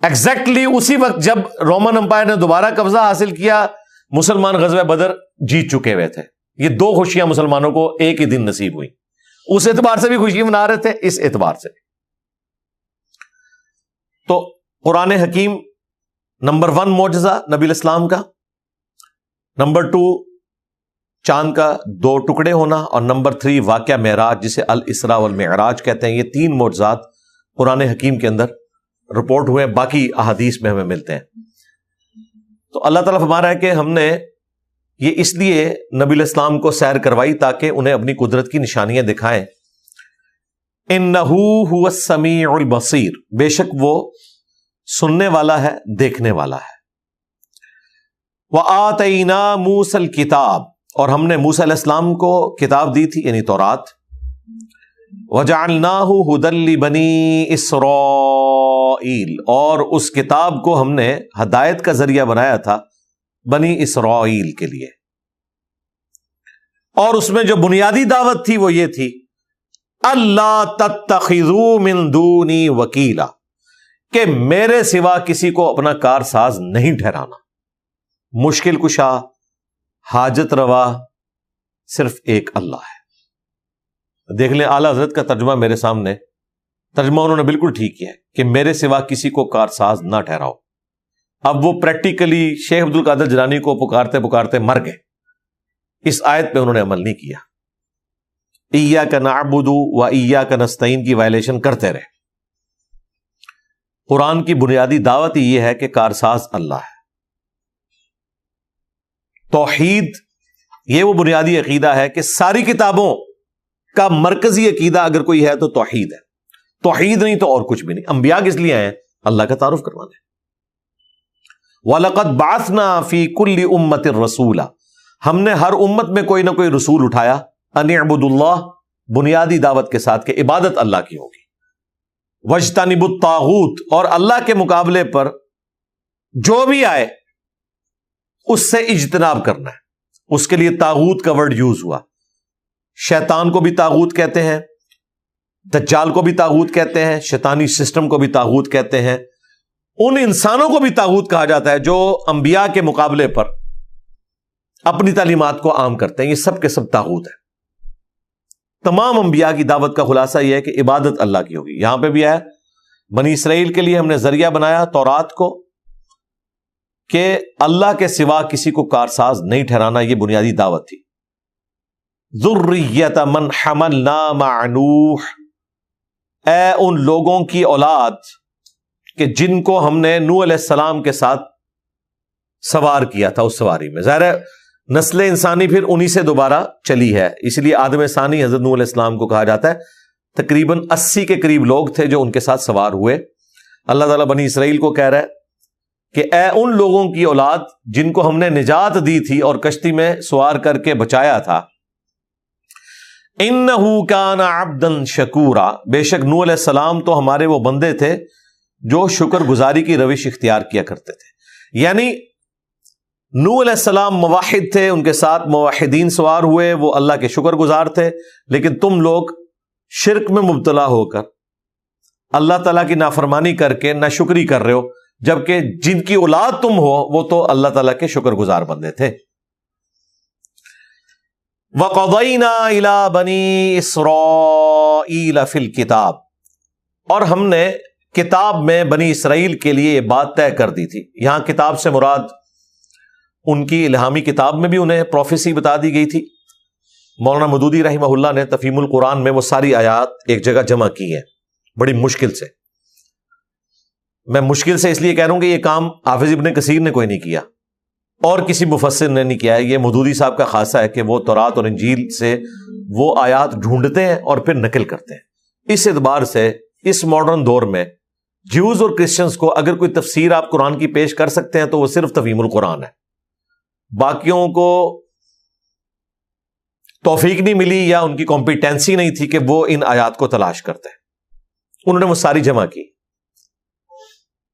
ایگزیکٹلی اسی وقت جب رومن امپائر نے دوبارہ قبضہ حاصل کیا، مسلمان غزوہ بدر جیت چکے ہوئے تھے. یہ دو خوشیاں مسلمانوں کو ایک ہی دن نصیب ہوئی. اس اعتبار سے بھی خوشی منا رہے تھے، اس اعتبار سے. تو قرآن حکیم نمبر 1 معجزہ نبی الاسلام کا، نمبر 2 چاند کا 2 ٹکڑے ہونا، اور نمبر 3 واقعہ معراج جسے الاسراء والمعراج کہتے ہیں. یہ 3 معجزات قرآن حکیم کے اندر رپورٹ ہوئے، باقی احادیث میں ہمیں ملتے ہیں. تو اللہ تعالیٰ فرما رہا ہے کہ ہم نے یہ اس لیے نبی الاسلام کو سیر کروائی تاکہ انہیں اپنی قدرت کی نشانیاں دکھائیں. انہ هو السمیع البصیر، بے شک وہ سننے والا ہے، دیکھنے والا ہے. وآتینا موسیٰ الکتاب، اور ہم نے موسیٰ علیہ السلام کو کتاب دی تھی یعنی تورات. وجعلناہ ھدی لبنی اسرائیل، اور اس کتاب کو ہم نے ہدایت کا ذریعہ بنایا تھا بنی اسرائیل کے لیے. اور اس میں جو بنیادی دعوت تھی وہ یہ تھی اللہ تتخذوا من دونی وکیلا، کہ میرے سوا کسی کو اپنا کارساز نہیں ٹھہرانا. مشکل کشا، حاجت روا صرف ایک اللہ ہے. دیکھ لیں اعلیٰ حضرت کا ترجمہ میرے سامنے، ترجمہ انہوں نے بالکل ٹھیک کیا ہے کہ میرے سوا کسی کو کارساز نہ ٹھہراؤ. اب وہ پریکٹیکلی شیخ عبد القادر جیلانی کو پکارتے پکارتے مر گئے. اس آیت پہ انہوں نے عمل نہیں کیا. ایاک نعبد و ایاک نستعین کی وائلیشن کرتے رہے. قرآن کی بنیادی دعوت یہ ہے کہ کارساز اللہ ہے. توحید یہ وہ بنیادی عقیدہ ہے کہ ساری کتابوں کا مرکزی عقیدہ اگر کوئی ہے تو توحید ہے. توحید نہیں تو اور کچھ بھی نہیں. انبیاء کس لیے آئے ہیں؟ اللہ کا تعارف کروانے. وَلَقَدْ بَعَثْنَا فِي كُلِّ أُمَّةٍ رَسُولًا، ہم نے ہر امت میں کوئی نہ کوئی رسول اٹھایا. ان اعبدوا اللہ، بنیادی دعوت کے ساتھ کہ عبادت اللہ کی ہوگی. وَاجْتَنِبُوا الطَّاغُوتَ، اور اللہ کے مقابلے پر جو بھی آئے اس سے اجتناب کرنا ہے. اس کے لیے طاغوت کا ورڈ یوز ہوا. شیطان کو بھی طاغوت کہتے ہیں، دجال کو بھی طاغوت کہتے ہیں، شیطانی سسٹم کو بھی طاغوت کہتے ہیں. ان انسانوں کو بھی طاغوت کہا جاتا ہے جو انبیاء کے مقابلے پر اپنی تعلیمات کو عام کرتے ہیں. یہ سب کے سب طاغوت ہیں. تمام انبیاء کی دعوت کا خلاصہ یہ ہے کہ عبادت اللہ کی ہوگی. یہاں پہ بھی آیا بنی اسرائیل کے لیے ہم نے ذریعہ بنایا تورات کو کہ اللہ کے سوا کسی کو کارساز نہیں ٹھہرانا. یہ بنیادی دعوت تھی. ذریۃ من حملنا مع نوح، اے ان لوگوں کی اولاد کہ جن کو ہم نے نوح علیہ السلام کے ساتھ سوار کیا تھا. اس سواری میں ظاہر ہے نسل انسانی پھر انہی سے دوبارہ چلی ہے، اس لیے آدم ثانی حضرت نوح علیہ السلام کو کہا جاتا ہے. تقریباً 80 کے قریب لوگ تھے جو ان کے ساتھ سوار ہوئے. اللہ تعالیٰ بنی اسرائیل کو کہہ رہا ہے کہ اے ان لوگوں کی اولاد جن کو ہم نے نجات دی تھی اور کشتی میں سوار کر کے بچایا تھا. انہ کان عبدا شکورا، بے شک نوح علیہ السلام تو ہمارے وہ بندے تھے جو شکر گزاری کی روش اختیار کیا کرتے تھے. یعنی نوح علیہ السلام موحد تھے، ان کے ساتھ موحدین سوار ہوئے، وہ اللہ کے شکر گزار تھے. لیکن تم لوگ شرک میں مبتلا ہو کر اللہ تعالیٰ کی نافرمانی کر کے ناشکری کر رہے ہو، جبکہ جن کی اولاد تم ہو وہ تو اللہ تعالیٰ کے شکر گزار بندے تھے. وَقَضَيْنَا إِلَىٰ بَنِي إِسْرَائِيلَ فِي الْكِتَابِ، اور ہم نے کتاب میں بنی اسرائیل کے لیے یہ بات طے کر دی تھی. یہاں کتاب سے مراد ان کی الہامی کتاب میں بھی انہیں پروفیسی بتا دی گئی تھی. مولانا مودودی رحمہ اللہ نے تفہیم القرآن میں وہ ساری آیات ایک جگہ جمع کی ہیں بڑی مشکل سے. میں مشکل سے اس لیے کہہ رہا ہوں کہ یہ کام حافظ ابن کثیر نے کوئی نہیں کیا اور کسی مفسر نے نہیں کیا ہے. یہ مودودی صاحب کا خاصہ ہے کہ وہ تورات اور انجیل سے وہ آیات ڈھونڈتے ہیں اور پھر نقل کرتے ہیں. اس اعتبار سے اس ماڈرن دور میں جیوز اور کرسچنز کو اگر کوئی تفسیر آپ قرآن کی پیش کر سکتے ہیں تو وہ صرف تفہیم القرآن ہے. باقیوں کو توفیق نہیں ملی یا ان کی کمپیٹنسی نہیں تھی کہ وہ ان آیات کو تلاش کرتے ہیں. انہوں نے وہ ساری جمع کی.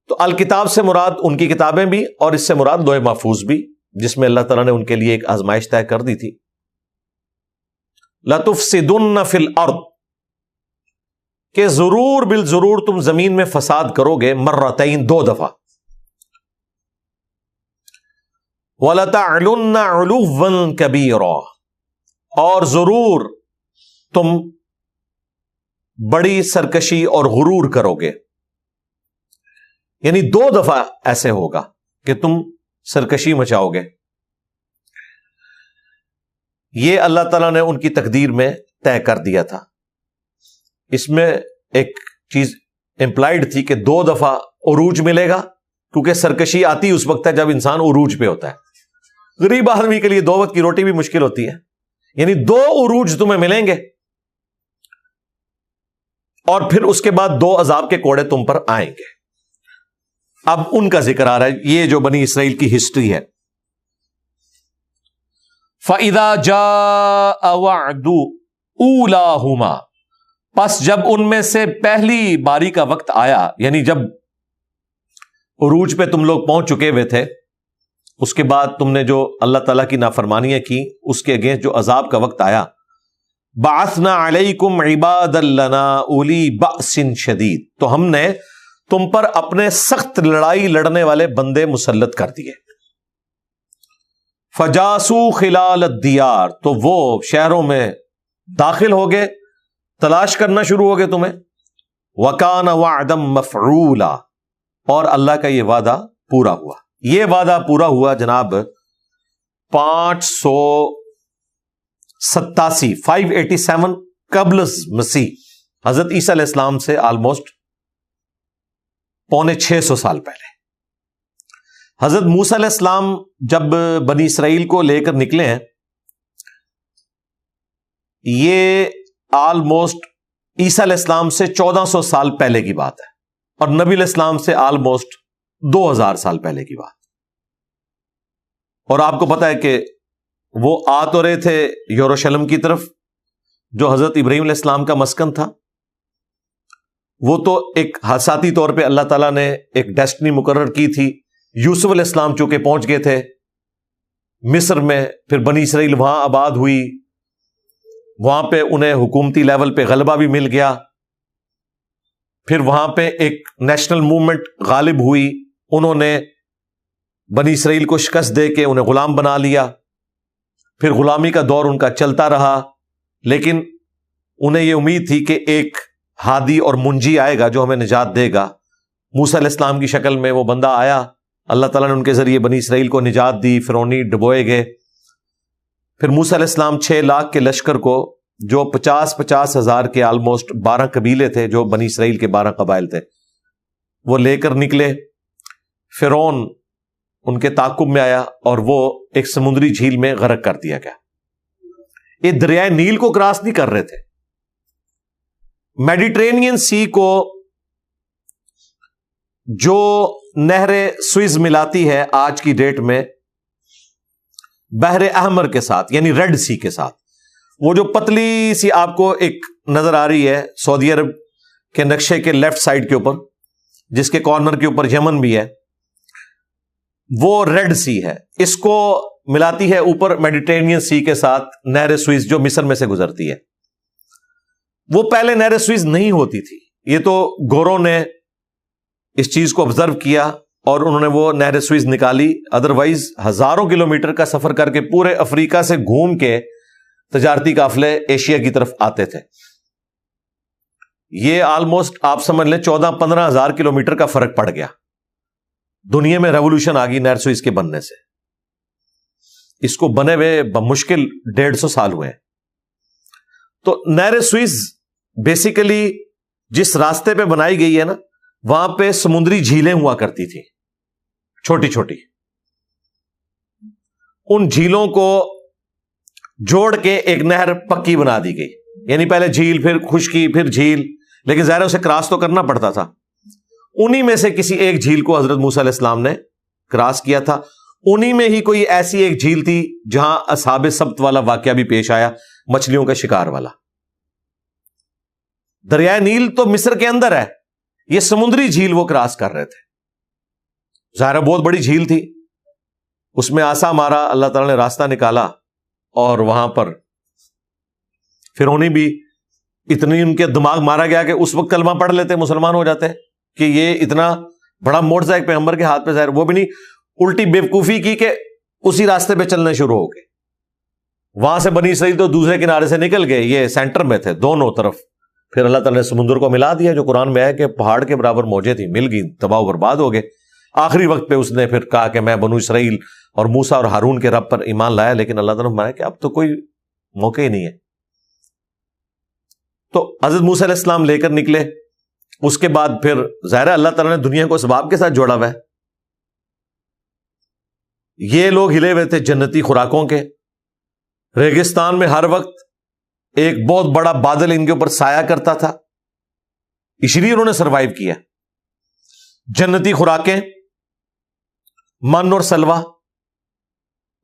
تو الکتاب سے مراد ان کی کتابیں بھی، اور اس سے مراد لوح محفوظ بھی، جس میں اللہ تعالیٰ نے ان کے لیے ایک آزمائش طے کر دی تھی. لَتُفْسِدُنَّ فِي الْأَرْضِ، کہ ضرور بالضرور تم زمین میں فساد کرو گے، مرتین، 2 دفعہ. وَلَتَعْلُنَّ عُلُوًّا كَبِيرًا، اور ضرور تم بڑی سرکشی اور غرور کرو گے. یعنی 2 دفعہ ایسے ہوگا کہ تم سرکشی مچاؤ گے. یہ اللہ تعالیٰ نے ان کی تقدیر میں طے کر دیا تھا. اس میں ایک چیز امپلائڈ تھی کہ 2 دفعہ عروج ملے گا، کیونکہ سرکشی آتی اس وقت ہے جب انسان عروج پہ ہوتا ہے. غریب آدمی کے لیے 2 وقت کی روٹی بھی مشکل ہوتی ہے. یعنی 2 عروج تمہیں ملیں گے، اور پھر اس کے بعد 2 عذاب کے کوڑے تم پر آئیں گے. اب ان کا ذکر آ رہا ہے، یہ جو بنی اسرائیل کی ہسٹری ہے. فَإِذَا جَاءَ وَعْدُ أُولَاهُمَا، پس جب ان میں سے پہلی باری کا وقت آیا، یعنی جب عروج پہ تم لوگ پہنچ چکے ہوئے تھے، اس کے بعد تم نے جو اللہ تعالیٰ کی نافرمانیاں کی، اس کے اگینسٹ جو عذاب کا وقت آیا، بَعَثْنَا عَلَيْكُمْ عِبَادًا لَنَا أُولِي بَأْسٍ شَدِيدٍ، تو ہم نے تم پر اپنے سخت لڑائی لڑنے والے بندے مسلط کر دیے. فَجَاسُوا خِلَالَ الدِّيَارِ، تو وہ شہروں میں داخل ہو گئے، تلاش کرنا شروع ہو گئے تمہیں. وَكَانَ وَعْدًا مَفْعُولًا، اور اللہ کا یہ وعدہ پورا ہوا. یہ وعدہ پورا ہوا جناب 587 قبل مسیح، حضرت عیسیٰ علیہ السلام سے آلموسٹ 550 سال پہلے. حضرت موسیٰ علیہ السلام جب بنی اسرائیل کو لے کر نکلے ہیں، یہ آلموسٹ عیسیٰ علیہ السلام سے 1400 سال پہلے کی بات ہے، اور نبی علیہ السلام سے آلموسٹ 2000 سال پہلے کی بات. اور آپ کو پتا ہے کہ وہ آ تو رہے تھے یروشلم کی طرف، جو حضرت ابراہیم علیہ السلام کا مسکن تھا. وہ تو ایک حادثاتی طور پہ اللہ تعالیٰ نے ایک ڈیسٹنی مقرر کی تھی. یوسف علیہ السلام چونکہ پہنچ گئے تھے مصر میں، پھر بنی اسرائیل وہاں آباد ہوئی، وہاں پہ انہیں حکومتی لیول پہ غلبہ بھی مل گیا. پھر وہاں پہ ایک نیشنل موومنٹ غالب ہوئی، انہوں نے بنی اسرائیل کو شکست دے کے انہیں غلام بنا لیا. پھر غلامی کا دور ان کا چلتا رہا، لیکن انہیں یہ امید تھی کہ ایک ہادی اور منجی آئے گا جو ہمیں نجات دے گا. موسیٰ علیہ السلام کی شکل میں وہ بندہ آیا، اللہ تعالیٰ نے ان کے ذریعے بنی اسرائیل کو نجات دی، فرعونی ڈبوئے گئے. پھر موسیٰ علیہ السلام 6 لاکھ کے لشکر کو، جو 50 ہزار کے آلموسٹ 12 قبیلے تھے، جو بنی اسرائیل کے 12 قبائل تھے، وہ لے کر نکلے. فرعون ان کے تعاقب میں آیا اور وہ ایک سمندری جھیل میں غرق کر دیا گیا. یہ دریائے نیل کو کراس نہیں کر رہے تھے، میڈیٹرینین سی کو جو نہر سوئز ملاتی ہے آج کی ڈیٹ میں بحر احمر کے ساتھ، یعنی ریڈ سی کے ساتھ. وہ جو پتلی سی آپ کو ایک نظر آ رہی ہے سعودی عرب کے نقشے کے لیفٹ سائڈ کے اوپر، جس کے کارنر کے اوپر یمن بھی ہے، وہ ریڈ سی ہے. اس کو ملاتی ہے اوپر میڈیٹرینین سی کے ساتھ نہر سوئز، جو مصر میں سے گزرتی ہے. وہ پہلے نہر سوئز نہیں ہوتی تھی، یہ تو گوروں نے اس چیز کو آبزرو کیا اور انہوں نے وہ نہر سوئز نکالی. ادروائز ہزاروں کلومیٹر کا سفر کر کے پورے افریقہ سے گھوم کے تجارتی قافلے ایشیا کی طرف آتے تھے. یہ آلموسٹ آپ سمجھ لیں 14-15 ہزار کلومیٹر کا فرق پڑ گیا. دنیا میں ریولوشن آ گئی نہر سوئز کے بننے سے. اس کو بنے ہوئے بمشکل 150 سال ہوئے ہیں. تو نہر سوئز بیسیکلی جس راستے پہ بنائی گئی ہے نا، وہاں پہ سمندری جھیلیں ہوا کرتی تھی چھوٹی چھوٹی. ان جھیلوں کو جوڑ کے ایک نہر پکی بنا دی گئی، یعنی پہلے جھیل، پھر خشکی، پھر جھیل، لیکن ظاہر اسے کراس تو کرنا پڑتا تھا. انہی میں سے کسی ایک جھیل کو حضرت موسیٰ علیہ السلام نے کراس کیا تھا. انہی میں ہی کوئی ایسی ایک جھیل تھی جہاں اصحاب سبت والا واقعہ بھی پیش آیا، مچھلیوں کا شکار والا. دریائے نیل تو مصر کے اندر ہے، یہ سمندری جھیل وہ کراس کر رہے تھے. ظاہر بہت بڑی جھیل تھی، اس میں آسا مارا، اللہ تعالیٰ نے راستہ نکالا، اور وہاں پر فرعونی بھی اتنی ان کے دماغ مارا گیا کہ اس وقت کلمہ پڑھ لیتے، مسلمان ہو جاتے کہ یہ اتنا بڑا معجزہ ایک پیغمبر کے ہاتھ پہ ظاہر، وہ بھی نہیں، الٹی بیوقوفی کی کہ اسی راستے پہ چلنے شروع ہو گئے۔ وہاں سے بنی اسرائیل تو دوسرے کنارے سے نکل گئے، یہ سینٹر میں تھے دونوں طرف، پھر اللہ تعالیٰ نے سمندر کو ملا دیا، جو قرآن میں ہے کہ پہاڑ کے برابر موجیں تھیں، مل گئی، تباہ و برباد ہو گئے۔ آخری وقت پہ اس نے پھر کہا کہ میں بنو اسرائیل اور موسیٰ اور ہارون کے رب پر ایمان لایا، لیکن اللہ تعالیٰ نے فرمایا کہ اب تو کوئی موقع ہی نہیں ہے۔ تو حضرت موسیٰ علیہ السلام لے کر نکلے، اس کے بعد پھر ظاہر اللہ تعالیٰ نے دنیا کو اسباب کے ساتھ جوڑا ہوا ہے۔ یہ لوگ ہلے ہوئے تھے جنتی خوراکوں کے، ریگستان میں ہر وقت ایک بہت بڑا بادل ان کے اوپر سایہ کرتا تھا، اس لیے انہوں نے سروائیو کیا۔ جنتی خوراکیں، من اور سلوا،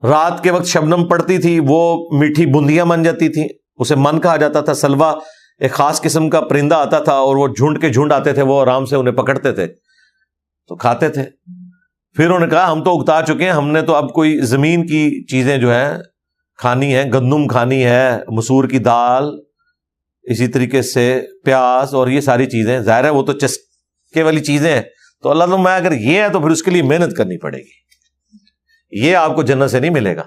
رات کے وقت شبنم پڑتی تھی، وہ میٹھی بندیاں بن جاتی تھیں، اسے من کہا جاتا تھا۔ سلوا ایک خاص قسم کا پرندہ آتا تھا، اور وہ جھنڈ کے جھنڈ آتے تھے، وہ آرام سے انہیں پکڑتے تھے تو کھاتے تھے۔ پھر انہوں نے کہا ہم تو اگتا چکے ہیں، ہم نے تو اب کوئی زمین کی چیزیں جو ہیں کھانی ہے، گندم کھانی ہے، مسور کی دال، اسی طریقے سے پیاز، اور یہ ساری چیزیں، ظاہر ہے وہ تو چسکے والی چیزیں ہیں۔ تو اللہ تعالیٰ اگر یہ ہے تو پھر اس کے لیے محنت کرنی پڑے گی، یہ آپ کو جنت سے نہیں ملے گا۔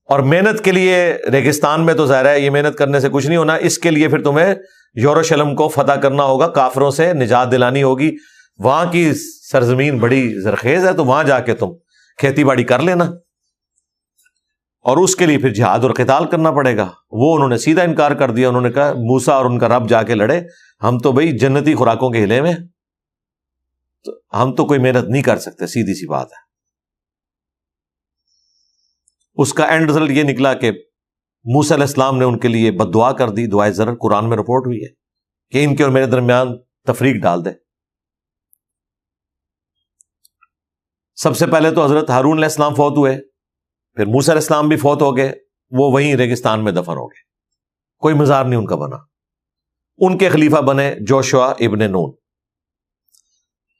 اور محنت کے لیے ریگستان میں تو ظاہر ہے یہ محنت کرنے سے کچھ نہیں ہونا، اس کے لیے پھر تمہیں یروشلم کو فتح کرنا ہوگا، کافروں سے نجات دلانی ہوگی۔ وہاں کی سرزمین بڑی زرخیز ہے، تو وہاں جا کے تم کھیتی باڑی کر لینا، اور اس کے لیے پھر جہاد اور قتال کرنا پڑے گا۔ وہ انہوں نے سیدھا انکار کر دیا، انہوں نے کہا موسیٰ اور ان کا رب جا کے لڑے، ہم تو بھائی جنتی خوراکوں کے ہلے میں، تو ہم تو کوئی محنت نہیں کر سکتے، سیدھی سی بات ہے۔ اس کا اینڈ رزلٹ یہ نکلا کہ موسیٰ علیہ السلام نے ان کے لیے بد دعا کر دی، دعائے ضرر قرآن میں رپورٹ ہوئی ہے کہ ان کے اور میرے درمیان تفریق ڈال دے۔ سب سے پہلے تو حضرت ہارون علیہ السلام فوت ہوئے، پھر موسیٰ علیہ السلام بھی فوت ہو گئے، وہ وہیں ریگستان میں دفن ہو گئے، کوئی مزار نہیں ان کا بنا۔ ان کے خلیفہ بنے جوشوا ابن نون۔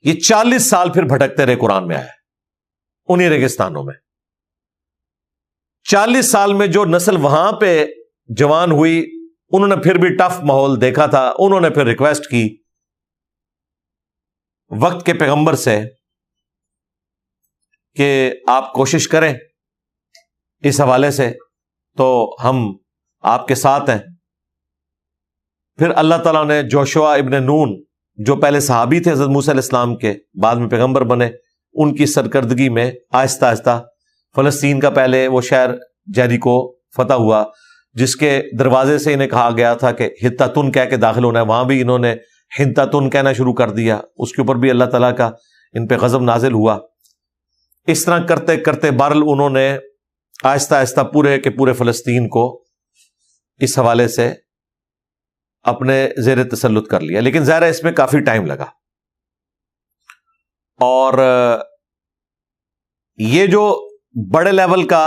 یہ 40 سال پھر بھٹکتے رہے، قرآن میں آیا انہی ریگستانوں میں۔ 40 سال میں جو نسل وہاں پہ جوان ہوئی، انہوں نے پھر بھی ٹف ماحول دیکھا تھا، انہوں نے پھر ریکویسٹ کی وقت کے پیغمبر سے کہ آپ کوشش کریں اس حوالے سے، تو ہم آپ کے ساتھ ہیں۔ پھر اللہ تعالیٰ نے جوشوا ابن نون، جو پہلے صحابی تھے حضرت موسیٰ علیہ السلام کے، بعد میں پیغمبر بنے، ان کی سرکردگی میں آہستہ آہستہ فلسطین کا پہلے وہ شہر جیریکو فتح ہوا، جس کے دروازے سے انہیں کہا گیا تھا کہ حطتن کہہ کے داخل ہونا ہے، وہاں بھی انہوں نے حنتتن کہنا شروع کر دیا، اس کے اوپر بھی اللہ تعالیٰ کا ان پہ غضب نازل ہوا۔ اس طرح کرتے کرتے بہرحال انہوں نے آہستہ آہستہ پورے کے پورے فلسطین کو اس حوالے سے اپنے زیر تسلط کر لیا، لیکن ظاہر ہے اس میں کافی ٹائم لگا۔ اور یہ جو بڑے لیول کا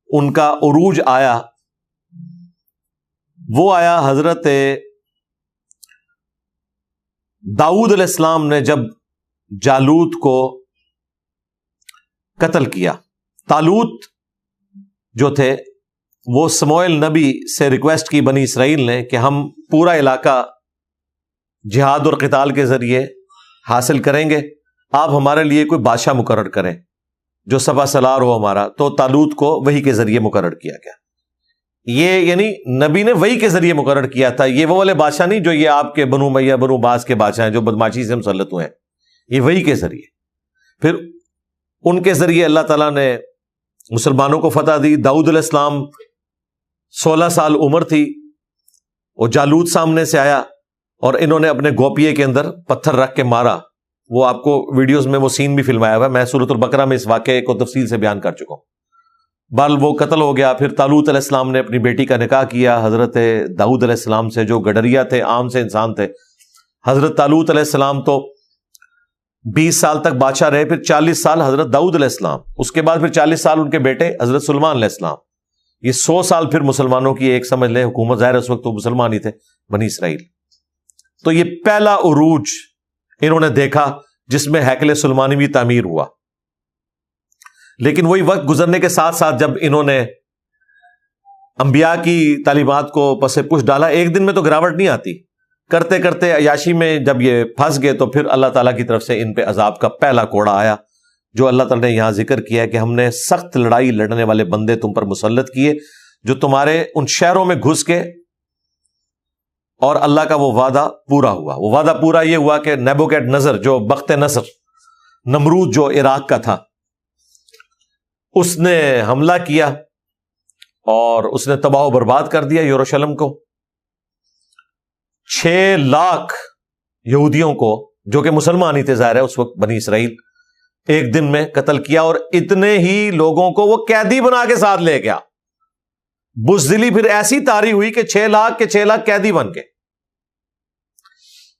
ان کا عروج آیا، وہ آیا حضرت داؤد علیہ السلام نے جب جالوت کو قتل کیا۔ طالوت جو تھے وہ سموئیل نبی سے ریکویسٹ کی بنی اسرائیل نے کہ ہم پورا علاقہ جہاد اور قتال کے ذریعے حاصل کریں گے، آپ ہمارے لیے کوئی بادشاہ مقرر کریں جو سبا سالار ہو ہمارا۔ تو طالوت کو وحی کے ذریعے مقرر کیا گیا۔ یہ یعنی نبی نے وحی کے ذریعے مقرر کیا تھا، یہ وہ والے بادشاہ نہیں جو یہ آپ کے بنو امیہ بنو عباس کے بادشاہ ہیں جو بدماشی سے مسلط ہوئے ہیں، یہ وحی کے ذریعے۔ پھر ان کے ذریعے اللہ تعالیٰ نے مسلمانوں کو فتح دی۔ داؤد علیہ السلام 16 سال عمر تھی، وہ جالوت سامنے سے آیا اور انہوں نے اپنے گوپیے کے اندر پتھر رکھ کے مارا۔ وہ آپ کو ویڈیوز میں وہ سین بھی فلمایا ہوا ہے، میں سورۃ البقرہ میں اس واقعے کو تفصیل سے بیان کر چکا ہوں۔ بہرحال وہ قتل ہو گیا۔ پھر طالوت علیہ السلام نے اپنی بیٹی کا نکاح کیا حضرت داؤد علیہ السلام سے، جو گڈریا تھے، عام سے انسان تھے۔ حضرت طالوت علیہ السلام تو 20 سال تک بادشاہ رہے، پھر 40 سال حضرت داؤد علیہ السلام، اس کے بعد پھر 40 سال ان کے بیٹے حضرت سلیمان علیہ السلام۔ یہ 100 سال پھر مسلمانوں کی ایک سمجھ لیں حکومت، ظاہر اس وقت تو مسلمان ہی تھے، بنی اسرائیل۔ تو یہ پہلا عروج انہوں نے دیکھا جس میں ہیکل سلیمانی بھی تعمیر ہوا. لیکن وہی وقت گزرنے کے ساتھ ساتھ جب انہوں نے انبیاء کی تعلیمات کو پس پش ڈالا، ایک دن میں تو گراوٹ نہیں آتی. کرتے کرتے عیاشی میں جب یہ پھنس گئے تو پھر اللہ تعالیٰ کی طرف سے ان پہ عذاب کا پہلا کوڑا آیا، جو اللہ تعالیٰ نے یہاں ذکر کیا ہے کہ ہم نے سخت لڑائی لڑنے والے بندے تم پر مسلط کیے جو تمہارے ان شہروں میں گھس کے، اور اللہ کا وہ وعدہ پورا ہوا. وہ وعدہ پورا یہ ہوا کہ نیبوکیڈ نظر جو بخت نصر نمرود جو عراق کا تھا، اس نے حملہ کیا اور اس نے تباہ و برباد کر دیا یروشلم کو. 6 لاکھ یہودیوں کو، جو کہ مسلمان ہی تھے ظاہر ہے اس وقت، بنی اسرائیل، ایک دن میں قتل کیا. اور اتنے ہی لوگوں کو وہ قیدی بنا کے ساتھ لے گیا. بزدلی پھر ایسی طاری ہوئی کہ 6 لاکھ کے 6 لاکھ قیدی بن کے،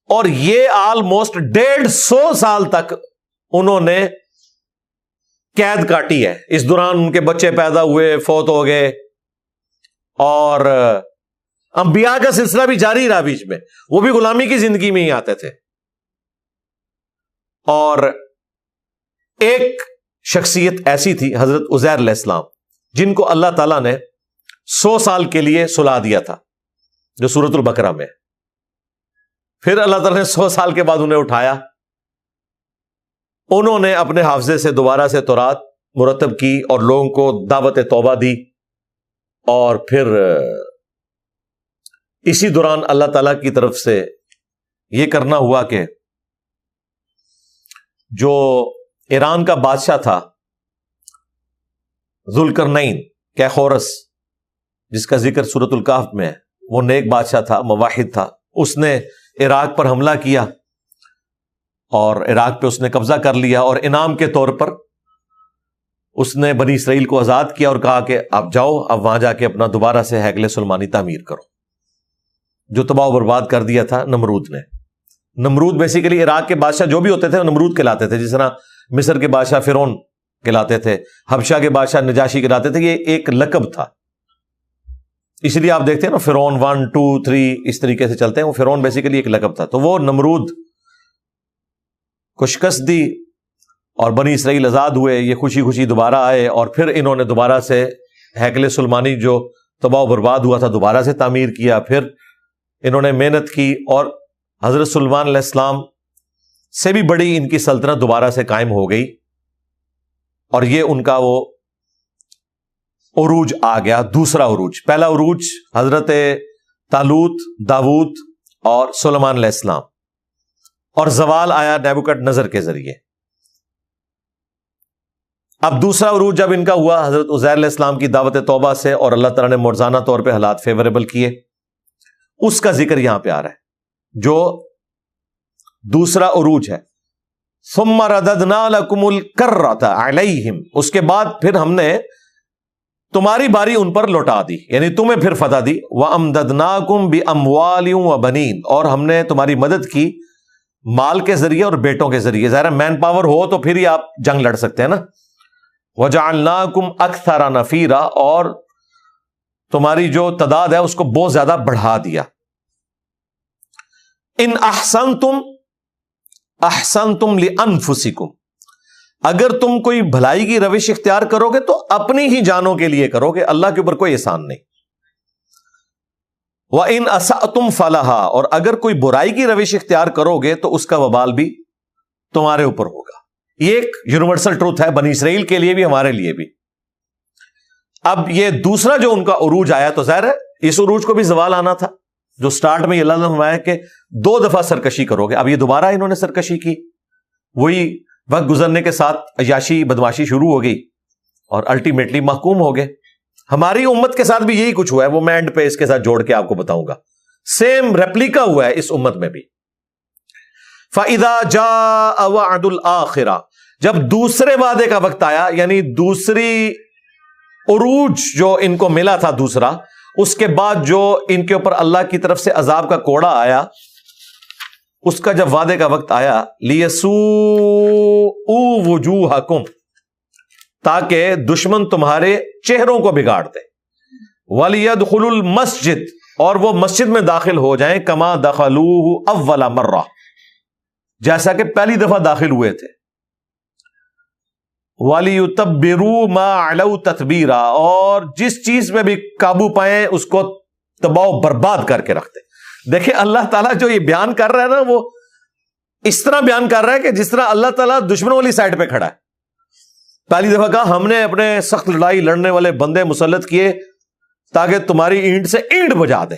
اور یہ آلموسٹ 150 سال تک انہوں نے قید کاٹی ہے. اس دوران ان کے بچے پیدا ہوئے، فوت ہو گئے، اور انبیاء کا سلسلہ بھی جاری رہا بیچ میں. وہ بھی غلامی کی زندگی میں ہی آتے تھے. اور ایک شخصیت ایسی تھی حضرت عزیر علیہ السلام، جن کو اللہ تعالیٰ نے 100 سال کے لیے سلا دیا تھا، جو سورۃ البقرہ میں. پھر اللہ تعالیٰ نے 100 سال کے بعد انہیں اٹھایا. انہوں نے اپنے حافظے سے دوبارہ سے تورات مرتب کی اور لوگوں کو دعوت توبہ دی. اور پھر اسی دوران اللہ تعالیٰ کی طرف سے یہ کرنا ہوا کہ جو ایران کا بادشاہ تھا ذوالقرنین کیخورس، جس کا ذکر سورۃ الکہف میں ہے، وہ نیک بادشاہ تھا، مواحد تھا. اس نے عراق پر حملہ کیا اور عراق پہ اس نے قبضہ کر لیا، اور انعام کے طور پر اس نے بنی اسرائیل کو آزاد کیا اور کہا کہ آپ جاؤ، اب وہاں جا کے اپنا دوبارہ سے ہیکل سلیمانی تعمیر کرو، جو تباہ و برباد کر دیا تھا نمرود نے. نمرود بیسیکلی عراق کے بادشاہ جو بھی ہوتے تھے وہ نمرود کہلاتے تھے، جس طرح مصر کے بادشاہ فرعون کہلاتے تھے، حبشہ کے بادشاہ نجاشی کہلاتے تھے. یہ ایک لقب تھا، اس لیے آپ دیکھتے ہیں نا فرعون 1 2 3 اس طریقے سے چلتے ہیں. وہ فرعون بیسیکلی ایک لقب تھا. تو وہ نمرود کو شکست دی اور بنی اسرائیل آزاد ہوئے. یہ خوشی خوشی دوبارہ آئے، اور پھر انہوں نے دوبارہ سے ہیکل سلیمانی جو تباہ و برباد ہوا تھا دوبارہ سے تعمیر کیا. پھر انہوں نے محنت کی، اور حضرت سلیمان علیہ السلام سے بھی بڑی ان کی سلطنت دوبارہ سے قائم ہو گئی. اور یہ ان کا وہ عروج آ گیا، دوسرا عروج. پہلا عروج حضرت طالوت، داود اور سلیمان علیہ السلام، اور زوال آیا نیبوکڈ نظر کے ذریعے. اب دوسرا عروج جب ان کا ہوا حضرت عزیر علیہ السلام کی دعوت توبہ سے، اور اللہ تعالیٰ نے معجزانہ طور پہ حالات فیوریبل کیے، اس کا ذکر یہاں پہ آ رہا ہے جو دوسرا عروج ہے. ثم رددنا لکم الکرۃ علیہم، اس کے بعد پھر ہم نے تمہاری باری ان پر لوٹا دی، یعنی تمہیں پھر فتح دی. وَأَمْدَدْنَاكُمْ بِأَمْوَالٍ وَبَنِينَ، اور ہم نے تمہاری مدد کی مال کے ذریعے اور بیٹوں کے ذریعے. ظاہر مین پاور ہو تو پھر ہی آپ جنگ لڑ سکتے ہیں نا. وَجَعَلْنَاكُمْ أَكْثَرَ نَفِيرًا، اور تمہاری جو تعداد ہے اس کو بہت زیادہ بڑھا دیا. ان احسنتم احسنتم لانفسکم، اگر تم کوئی بھلائی کی روش اختیار کرو گے تو اپنی ہی جانوں کے لیے کرو گے، اللہ کے اوپر کوئی احسان نہیں. وَإِنْ أَسَأْتُمْ فَلَهَا، اور اگر کوئی برائی کی روش اختیار کرو گے تو اس کا وبال بھی تمہارے اوپر ہوگا. یہ ایک یونیورسل ٹروتھ ہے بنی اسرائیل کے لیے بھی، ہمارے لیے بھی. اب یہ دوسرا جو ان کا عروج آیا تو ظاہر ہے اس عروج کو بھی زوال آنا تھا، جو سٹارٹ میں اللہ نے فرمایا کہ 2 دفعہ سرکشی کرو گے. اب یہ دوبارہ انہوں نے سرکشی کی. وہی وقت گزرنے کے ساتھ عیاشی بدماشی شروع ہو گئی اور الٹیمیٹلی محکوم ہو گئے. ہماری امت کے ساتھ بھی یہی کچھ ہوا ہے، وہ میں اینڈ پہ اس کے ساتھ جوڑ کے آپ کو بتاؤں گا. سیم ریپلیکا ہوا ہے اس امت میں بھی. فَإِذَا جَاءَ وَعْدُ الْآخِرَةِ، جب دوسرے وعدے کا وقت آیا، یعنی دوسری عروج جو ان کو ملا تھا دوسرا، اس کے بعد جو ان کے اوپر اللہ کی طرف سے عذاب کا کوڑا آیا، اس کا جب وعدے کا وقت آیا، لِيَسُوءُ وُجُوهَكُمْ، تاکہ دشمن تمہارے چہروں کو بگاڑ دے. وَلِيَدْخُلُوا الْمَسْجِدَ، اور وہ مسجد میں داخل ہو جائیں، كَمَا دَخَلُوهُ أَوَّلَ مَرَّةٍ، جیسا کہ پہلی دفعہ داخل ہوئے تھے. وَلِيُتَبِّرُوا مَا عَلَوْا تَتْبِيرًا، اور جس چیز پہ بھی قابو پائیں اس کو تباہ و برباد کر کے رکھتے. دیکھیں اللہ تعالیٰ جو یہ بیان کر رہا ہے نا، وہ اس طرح بیان کر رہا ہے کہ جس طرح اللہ تعالیٰ دشمنوں والی سائڈ پہ کھڑا ہے. پہلی دفعہ کہا ہم نے اپنے سخت لڑائی لڑنے والے بندے مسلط کیے تاکہ تمہاری اینٹ سے اینٹ بجا دیں.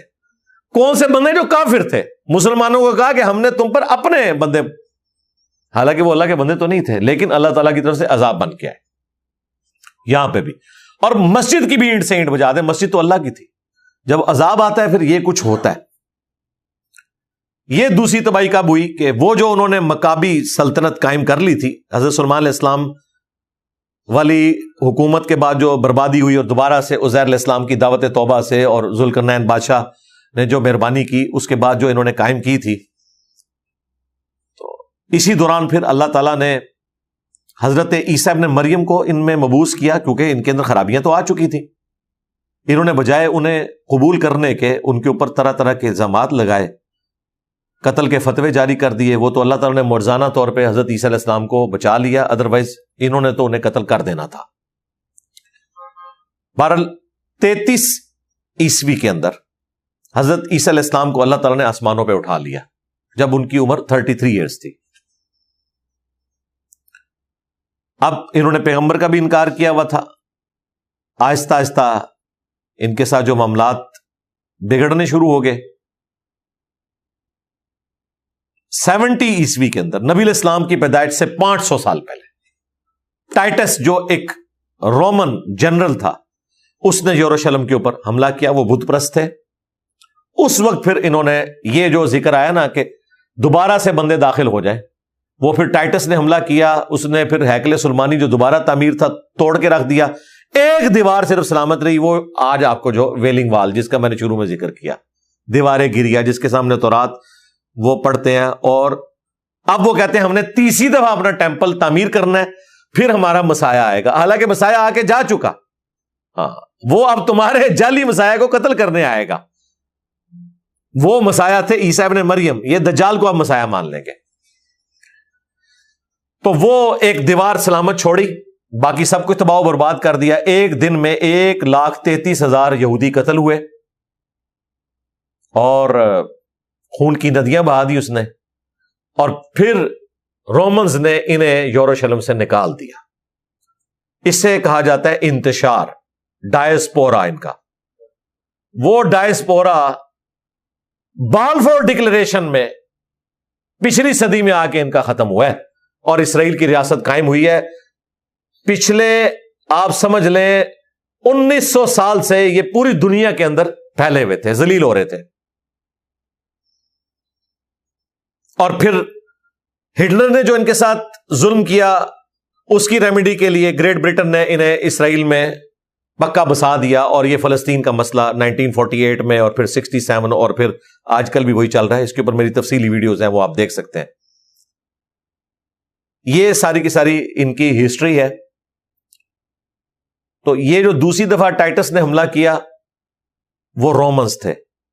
کون سے بندے؟ جو کافر تھے. مسلمانوں کو کہا کہ ہم نے تم پر اپنے بندے، حالانکہ وہ اللہ کے بندے تو نہیں تھے، لیکن اللہ تعالیٰ کی طرف سے عذاب بن کے آئے یہاں پہ بھی. اور مسجد کی بھی اینٹ سے اینٹ بجا دیں، مسجد تو اللہ کی تھی. جب عذاب آتا ہے پھر یہ کچھ ہوتا ہے. یہ دوسری تباہی کب ہوئی کہ وہ جو انہوں نے مکابی سلطنت قائم کر لی تھی، حضرت سلیمان علیہ السلام والی حکومت کے بعد جو بربادی ہوئی، اور دوبارہ سے عزیر علیہ السلام کی دعوت توبہ سے اور ذوالقرنین بادشاہ نے جو مہربانی کی اس کے بعد جو انہوں نے قائم کی تھی، تو اسی دوران پھر اللہ تعالیٰ نے حضرت عیسیٰ ابن مریم کو ان میں مبعوث کیا، کیونکہ ان کے اندر خرابیاں تو آ چکی تھیں. انہوں نے بجائے انہیں قبول کرنے کے ان کے اوپر طرح طرح کے الزامات لگائے، قتل کے فتوے جاری کر دیے. وہ تو اللہ تعالیٰ نے معجزانہ طور پہ حضرت عیسیٰ علیہ السلام کو بچا لیا، ادروائز انہوں نے تو انہیں قتل کر دینا تھا. بہرحال 33 عیسوی کے اندر حضرت عیسیٰ علیہ السلام کو اللہ تعالیٰ نے آسمانوں پہ اٹھا لیا جب ان کی عمر 33 ایئرز تھی. اب انہوں نے پیغمبر کا بھی انکار کیا ہوا تھا. آہستہ آہستہ ان کے ساتھ جو معاملات بگڑنے شروع ہو گئے. 70 عیسوی کے اندر نبی علیہ السلام کی پیدائش سے 500 سال پہلے ٹائٹس جو ایک رومن جنرل تھا، اس نے یروشلم کے اوپر حملہ کیا. وہ بت پرست تھے. اس وقت پھر انہوں نے یہ جو ذکر آیا نا کہ دوبارہ سے بندے داخل ہو جائیں، وہ پھر ٹائٹس نے حملہ کیا. اس نے پھر ہیکل سلیمانی جو دوبارہ تعمیر تھا توڑ کے رکھ دیا. ایک دیوار صرف سلامت رہی، وہ آج آپ کو جو ویلنگ وال جس کا میں نے شروع میں ذکر کیا، دیواریں گریا جس کے سامنے تورات وہ پڑھتے ہیں. اور اب وہ کہتے ہیں ہم نے تیسری دفعہ اپنا ٹیمپل تعمیر کرنا ہے، پھر ہمارا مسیح آئے گا. حالانکہ مسیح آ کے جا چکا. ہاں، وہ اب تمہارے جعلی مسیح کو قتل کرنے آئے گا. وہ مسیح تھے عیسیٰ ابن مریم. یہ دجال کو اب مسیح مان لیں گے. تو وہ ایک دیوار سلامت چھوڑی، باقی سب کچھ تباہ و برباد کر دیا. ایک دن میں 1,33,000 یہودی قتل ہوئے اور خون کی ندیاں بہا دی اس نے. اور پھر رومنز نے انہیں یروشلم سے نکال دیا. اسے کہا جاتا ہے انتشار، ڈائسپورا ان کا. وہ ڈائسپورا بالفور ڈکلیریشن میں پچھلی صدی میں آ کے ان کا ختم ہوا ہے اور اسرائیل کی ریاست قائم ہوئی ہے. پچھلے آپ سمجھ لیں 1900 سال سے یہ پوری دنیا کے اندر پھیلے ہوئے تھے، ذلیل ہو رہے تھے. اور پھر ہٹلر نے جو ان کے ساتھ ظلم کیا، اس کی ریمیڈی کے لیے گریٹ برٹن نے انہیں اسرائیل میں پکا بسا دیا. اور یہ فلسطین کا مسئلہ 1948 میں اور پھر 67 اور پھر آج کل بھی وہی چل رہا ہے. اس کے اوپر میری تفصیلی ویڈیوز ہیں، وہ آپ دیکھ سکتے ہیں. یہ ساری کی ساری ان کی ہسٹری ہے. تو یہ جو دوسری دفعہ ٹائٹس نے حملہ کیا وہ رومنز تھے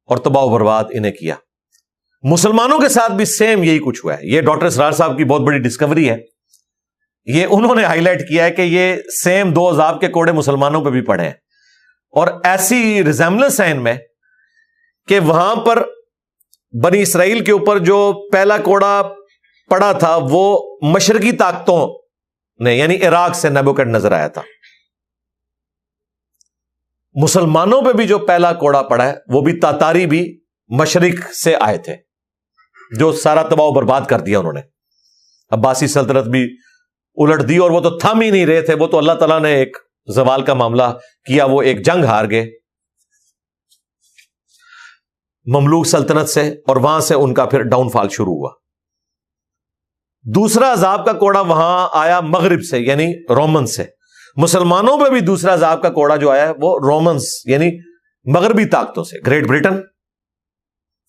اور تباہ و برباد انہیں کیا. مسلمانوں کے ساتھ بھی سیم یہی کچھ ہوا ہے. یہ ڈاکٹر اسرار صاحب کی بہت بڑی ڈسکوری ہے. یہ انہوں نے ہائی لائٹ کیا ہے کہ یہ سیم 2 عذاب کے کوڑے مسلمانوں پہ بھی پڑے ہیں. اور ایسی ریزیمبلنس ہے ان میں کہ وہاں پر بنی اسرائیل کے اوپر جو پہلا کوڑا پڑا تھا وہ مشرقی طاقتوں نے یعنی عراق سے نیبوکڈنیزر آیا تھا. مسلمانوں پہ بھی جو پہلا کوڑا پڑا ہے وہ بھی تاتاری بھی مشرق سے آئے تھے، جو سارا تباہ و برباد کر دیا انہوں نے. عباسی سلطنت بھی الٹ دی اور وہ تو تھم ہی نہیں رہے تھے. وہ تو اللہ تعالیٰ نے ایک زوال کا معاملہ کیا، وہ ایک جنگ ہار گئے مملوک سلطنت سے اور وہاں سے ان کا پھر ڈاؤن فال شروع ہوا. دوسرا عذاب کا کوڑا وہاں آیا مغرب سے یعنی رومن سے. مسلمانوں پہ بھی دوسرا عذاب کا کوڑا جو آیا وہ رومنز یعنی مغربی طاقتوں سے. گریٹ برٹن،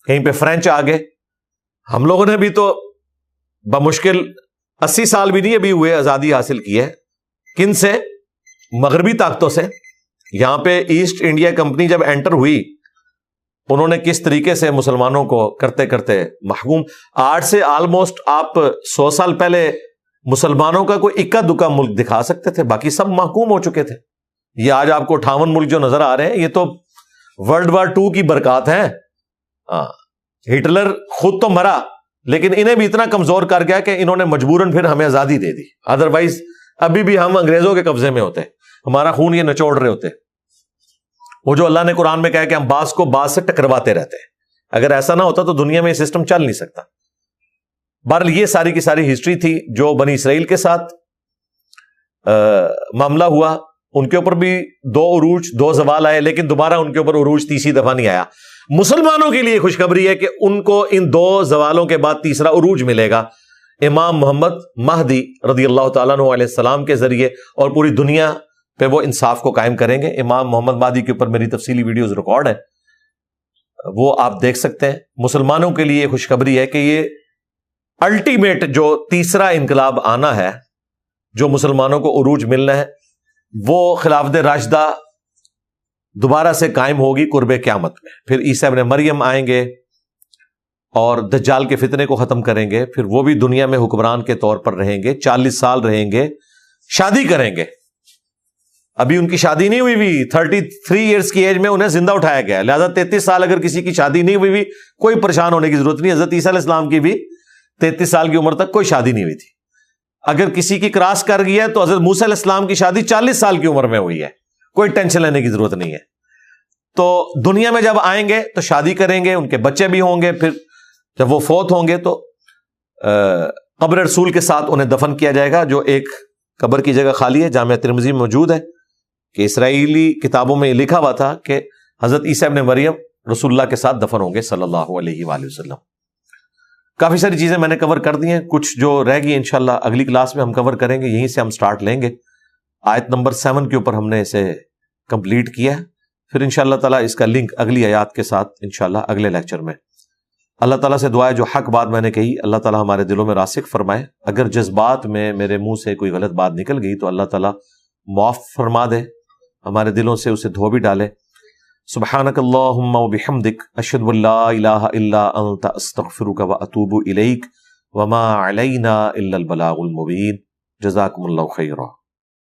کہیں پہ فرینچ آ گئے. ہم لوگوں نے بھی تو بمشکل 80 سال بھی نہیں ابھی ہوئے آزادی حاصل کی ہے. کن سے؟ مغربی طاقتوں سے. یہاں پہ ایسٹ انڈیا کمپنی جب انٹر ہوئی انہوں نے کس طریقے سے مسلمانوں کو کرتے کرتے محکوم. آج سے آلموسٹ آپ 100 سال پہلے مسلمانوں کا کوئی اکا دکا ملک دکھا سکتے تھے، باقی سب محکوم ہو چکے تھے. یہ آج آپ کو 58 ملک جو نظر آ رہے ہیں، یہ تو ورلڈ وار 2 کی برکات ہیں. ہٹلر خود تو مرا، لیکن انہیں بھی اتنا کمزور کر گیا کہ انہوں نے مجبوراً پھر ہمیں آزادی دے دی. ادروائز ابھی بھی ہم انگریزوں کے قبضے میں ہوتے، ہمارا خون یہ نچوڑ رہے ہوتے. وہ جو اللہ نے قرآن میں کہا کہ ہم باز کو باز سے ٹکرواتے رہتے ہیں، اگر ایسا نہ ہوتا تو دنیا میں یہ سسٹم چل نہیں سکتا. بہرحال یہ ساری کی ساری ہسٹری تھی جو بنی اسرائیل کے ساتھ معاملہ ہوا. ان کے اوپر بھی 2 عروج 2 زوال آئے، لیکن دوبارہ ان کے اوپر عروج تیسری دفعہ نہیں آیا. مسلمانوں کے لیے خوشخبری ہے کہ ان کو ان 2 زوالوں کے بعد تیسرا عروج ملے گا امام محمد مہدی رضی اللہ تعالیٰ عنہ علیہ السلام کے ذریعے، اور پوری دنیا پہ وہ انصاف کو قائم کریں گے. امام محمد مہدی کے اوپر میری تفصیلی ویڈیوز ریکارڈ ہیں، وہ آپ دیکھ سکتے ہیں. مسلمانوں کے لیے خوشخبری ہے کہ یہ الٹیمیٹ جو تیسرا انقلاب آنا ہے، جو مسلمانوں کو عروج ملنا ہے، وہ خلافت راشدہ دوبارہ سے قائم ہوگی قرب قیامت میں. پھر عیسیٰ ابن مریم آئیں گے اور دجال کے فتنے کو ختم کریں گے. پھر وہ بھی دنیا میں حکمران کے طور پر رہیں گے، 40 سال رہیں گے، شادی کریں گے. ابھی ان کی شادی نہیں ہوئی ہوئی، 33 ایئرس کی ایج میں انہیں زندہ اٹھایا گیا. لہذا 33 سال اگر کسی کی شادی نہیں ہوئی، کوئی پریشان ہونے کی ضرورت نہیں. حضرت عیسیٰ علیہ السلام کی بھی 33 سال کی عمر تک کوئی شادی نہیں ہوئی تھی. اگر کسی کی کراس کر گئی ہے تو حضرت موسیٰ علیہ السلام کی شادی 40 سال کی عمر میں ہوئی ہے، کوئی ٹینشن لینے کی ضرورت نہیں ہے. تو دنیا میں جب آئیں گے تو شادی کریں گے، ان کے بچے بھی ہوں گے. پھر جب وہ فوت ہوں گے تو قبر رسول کے ساتھ انہیں دفن کیا جائے گا، جو ایک قبر کی جگہ خالی ہے، جامعہ ترمذی میں موجود ہے. کہ اسرائیلی کتابوں میں یہ لکھا ہوا تھا کہ حضرت عیسیٰ ابن مریم رسول اللہ کے ساتھ دفن ہوں گے صلی اللہ علیہ وآلہ وسلم. کافی ساری چیزیں میں نے کور کر دی ہیں، کچھ جو رہ گئی انشاءاللہ اگلی کلاس میں ہم کور کریں گے. یہیں سے ہم سٹارٹ لیں گے. آیت نمبر 7 کے اوپر ہم نے اسے کمپلیٹ کیا ہے. پھر انشاءاللہ تعالیٰ اس کا لنک اگلی آیات کے ساتھ انشاءاللہ اگلے لیکچر میں. اللہ تعالیٰ سے دعا ہے جو حق بات میں نے کہی اللہ تعالیٰ ہمارے دلوں میں راسخ فرمائے. اگر جذبات میں میرے منہ سے کوئی غلط بات نکل گئی تو اللہ تعالیٰ معاف فرما دے، ہمارے دلوں سے اسے دھو بھی ڈالے. سبحانک اللہم و بحمدک اشہد ان لا الہ الا انت استغفرک و اتوب الیک وما علینا الا البلاغ المبین. جزاکم اللہ خیرا.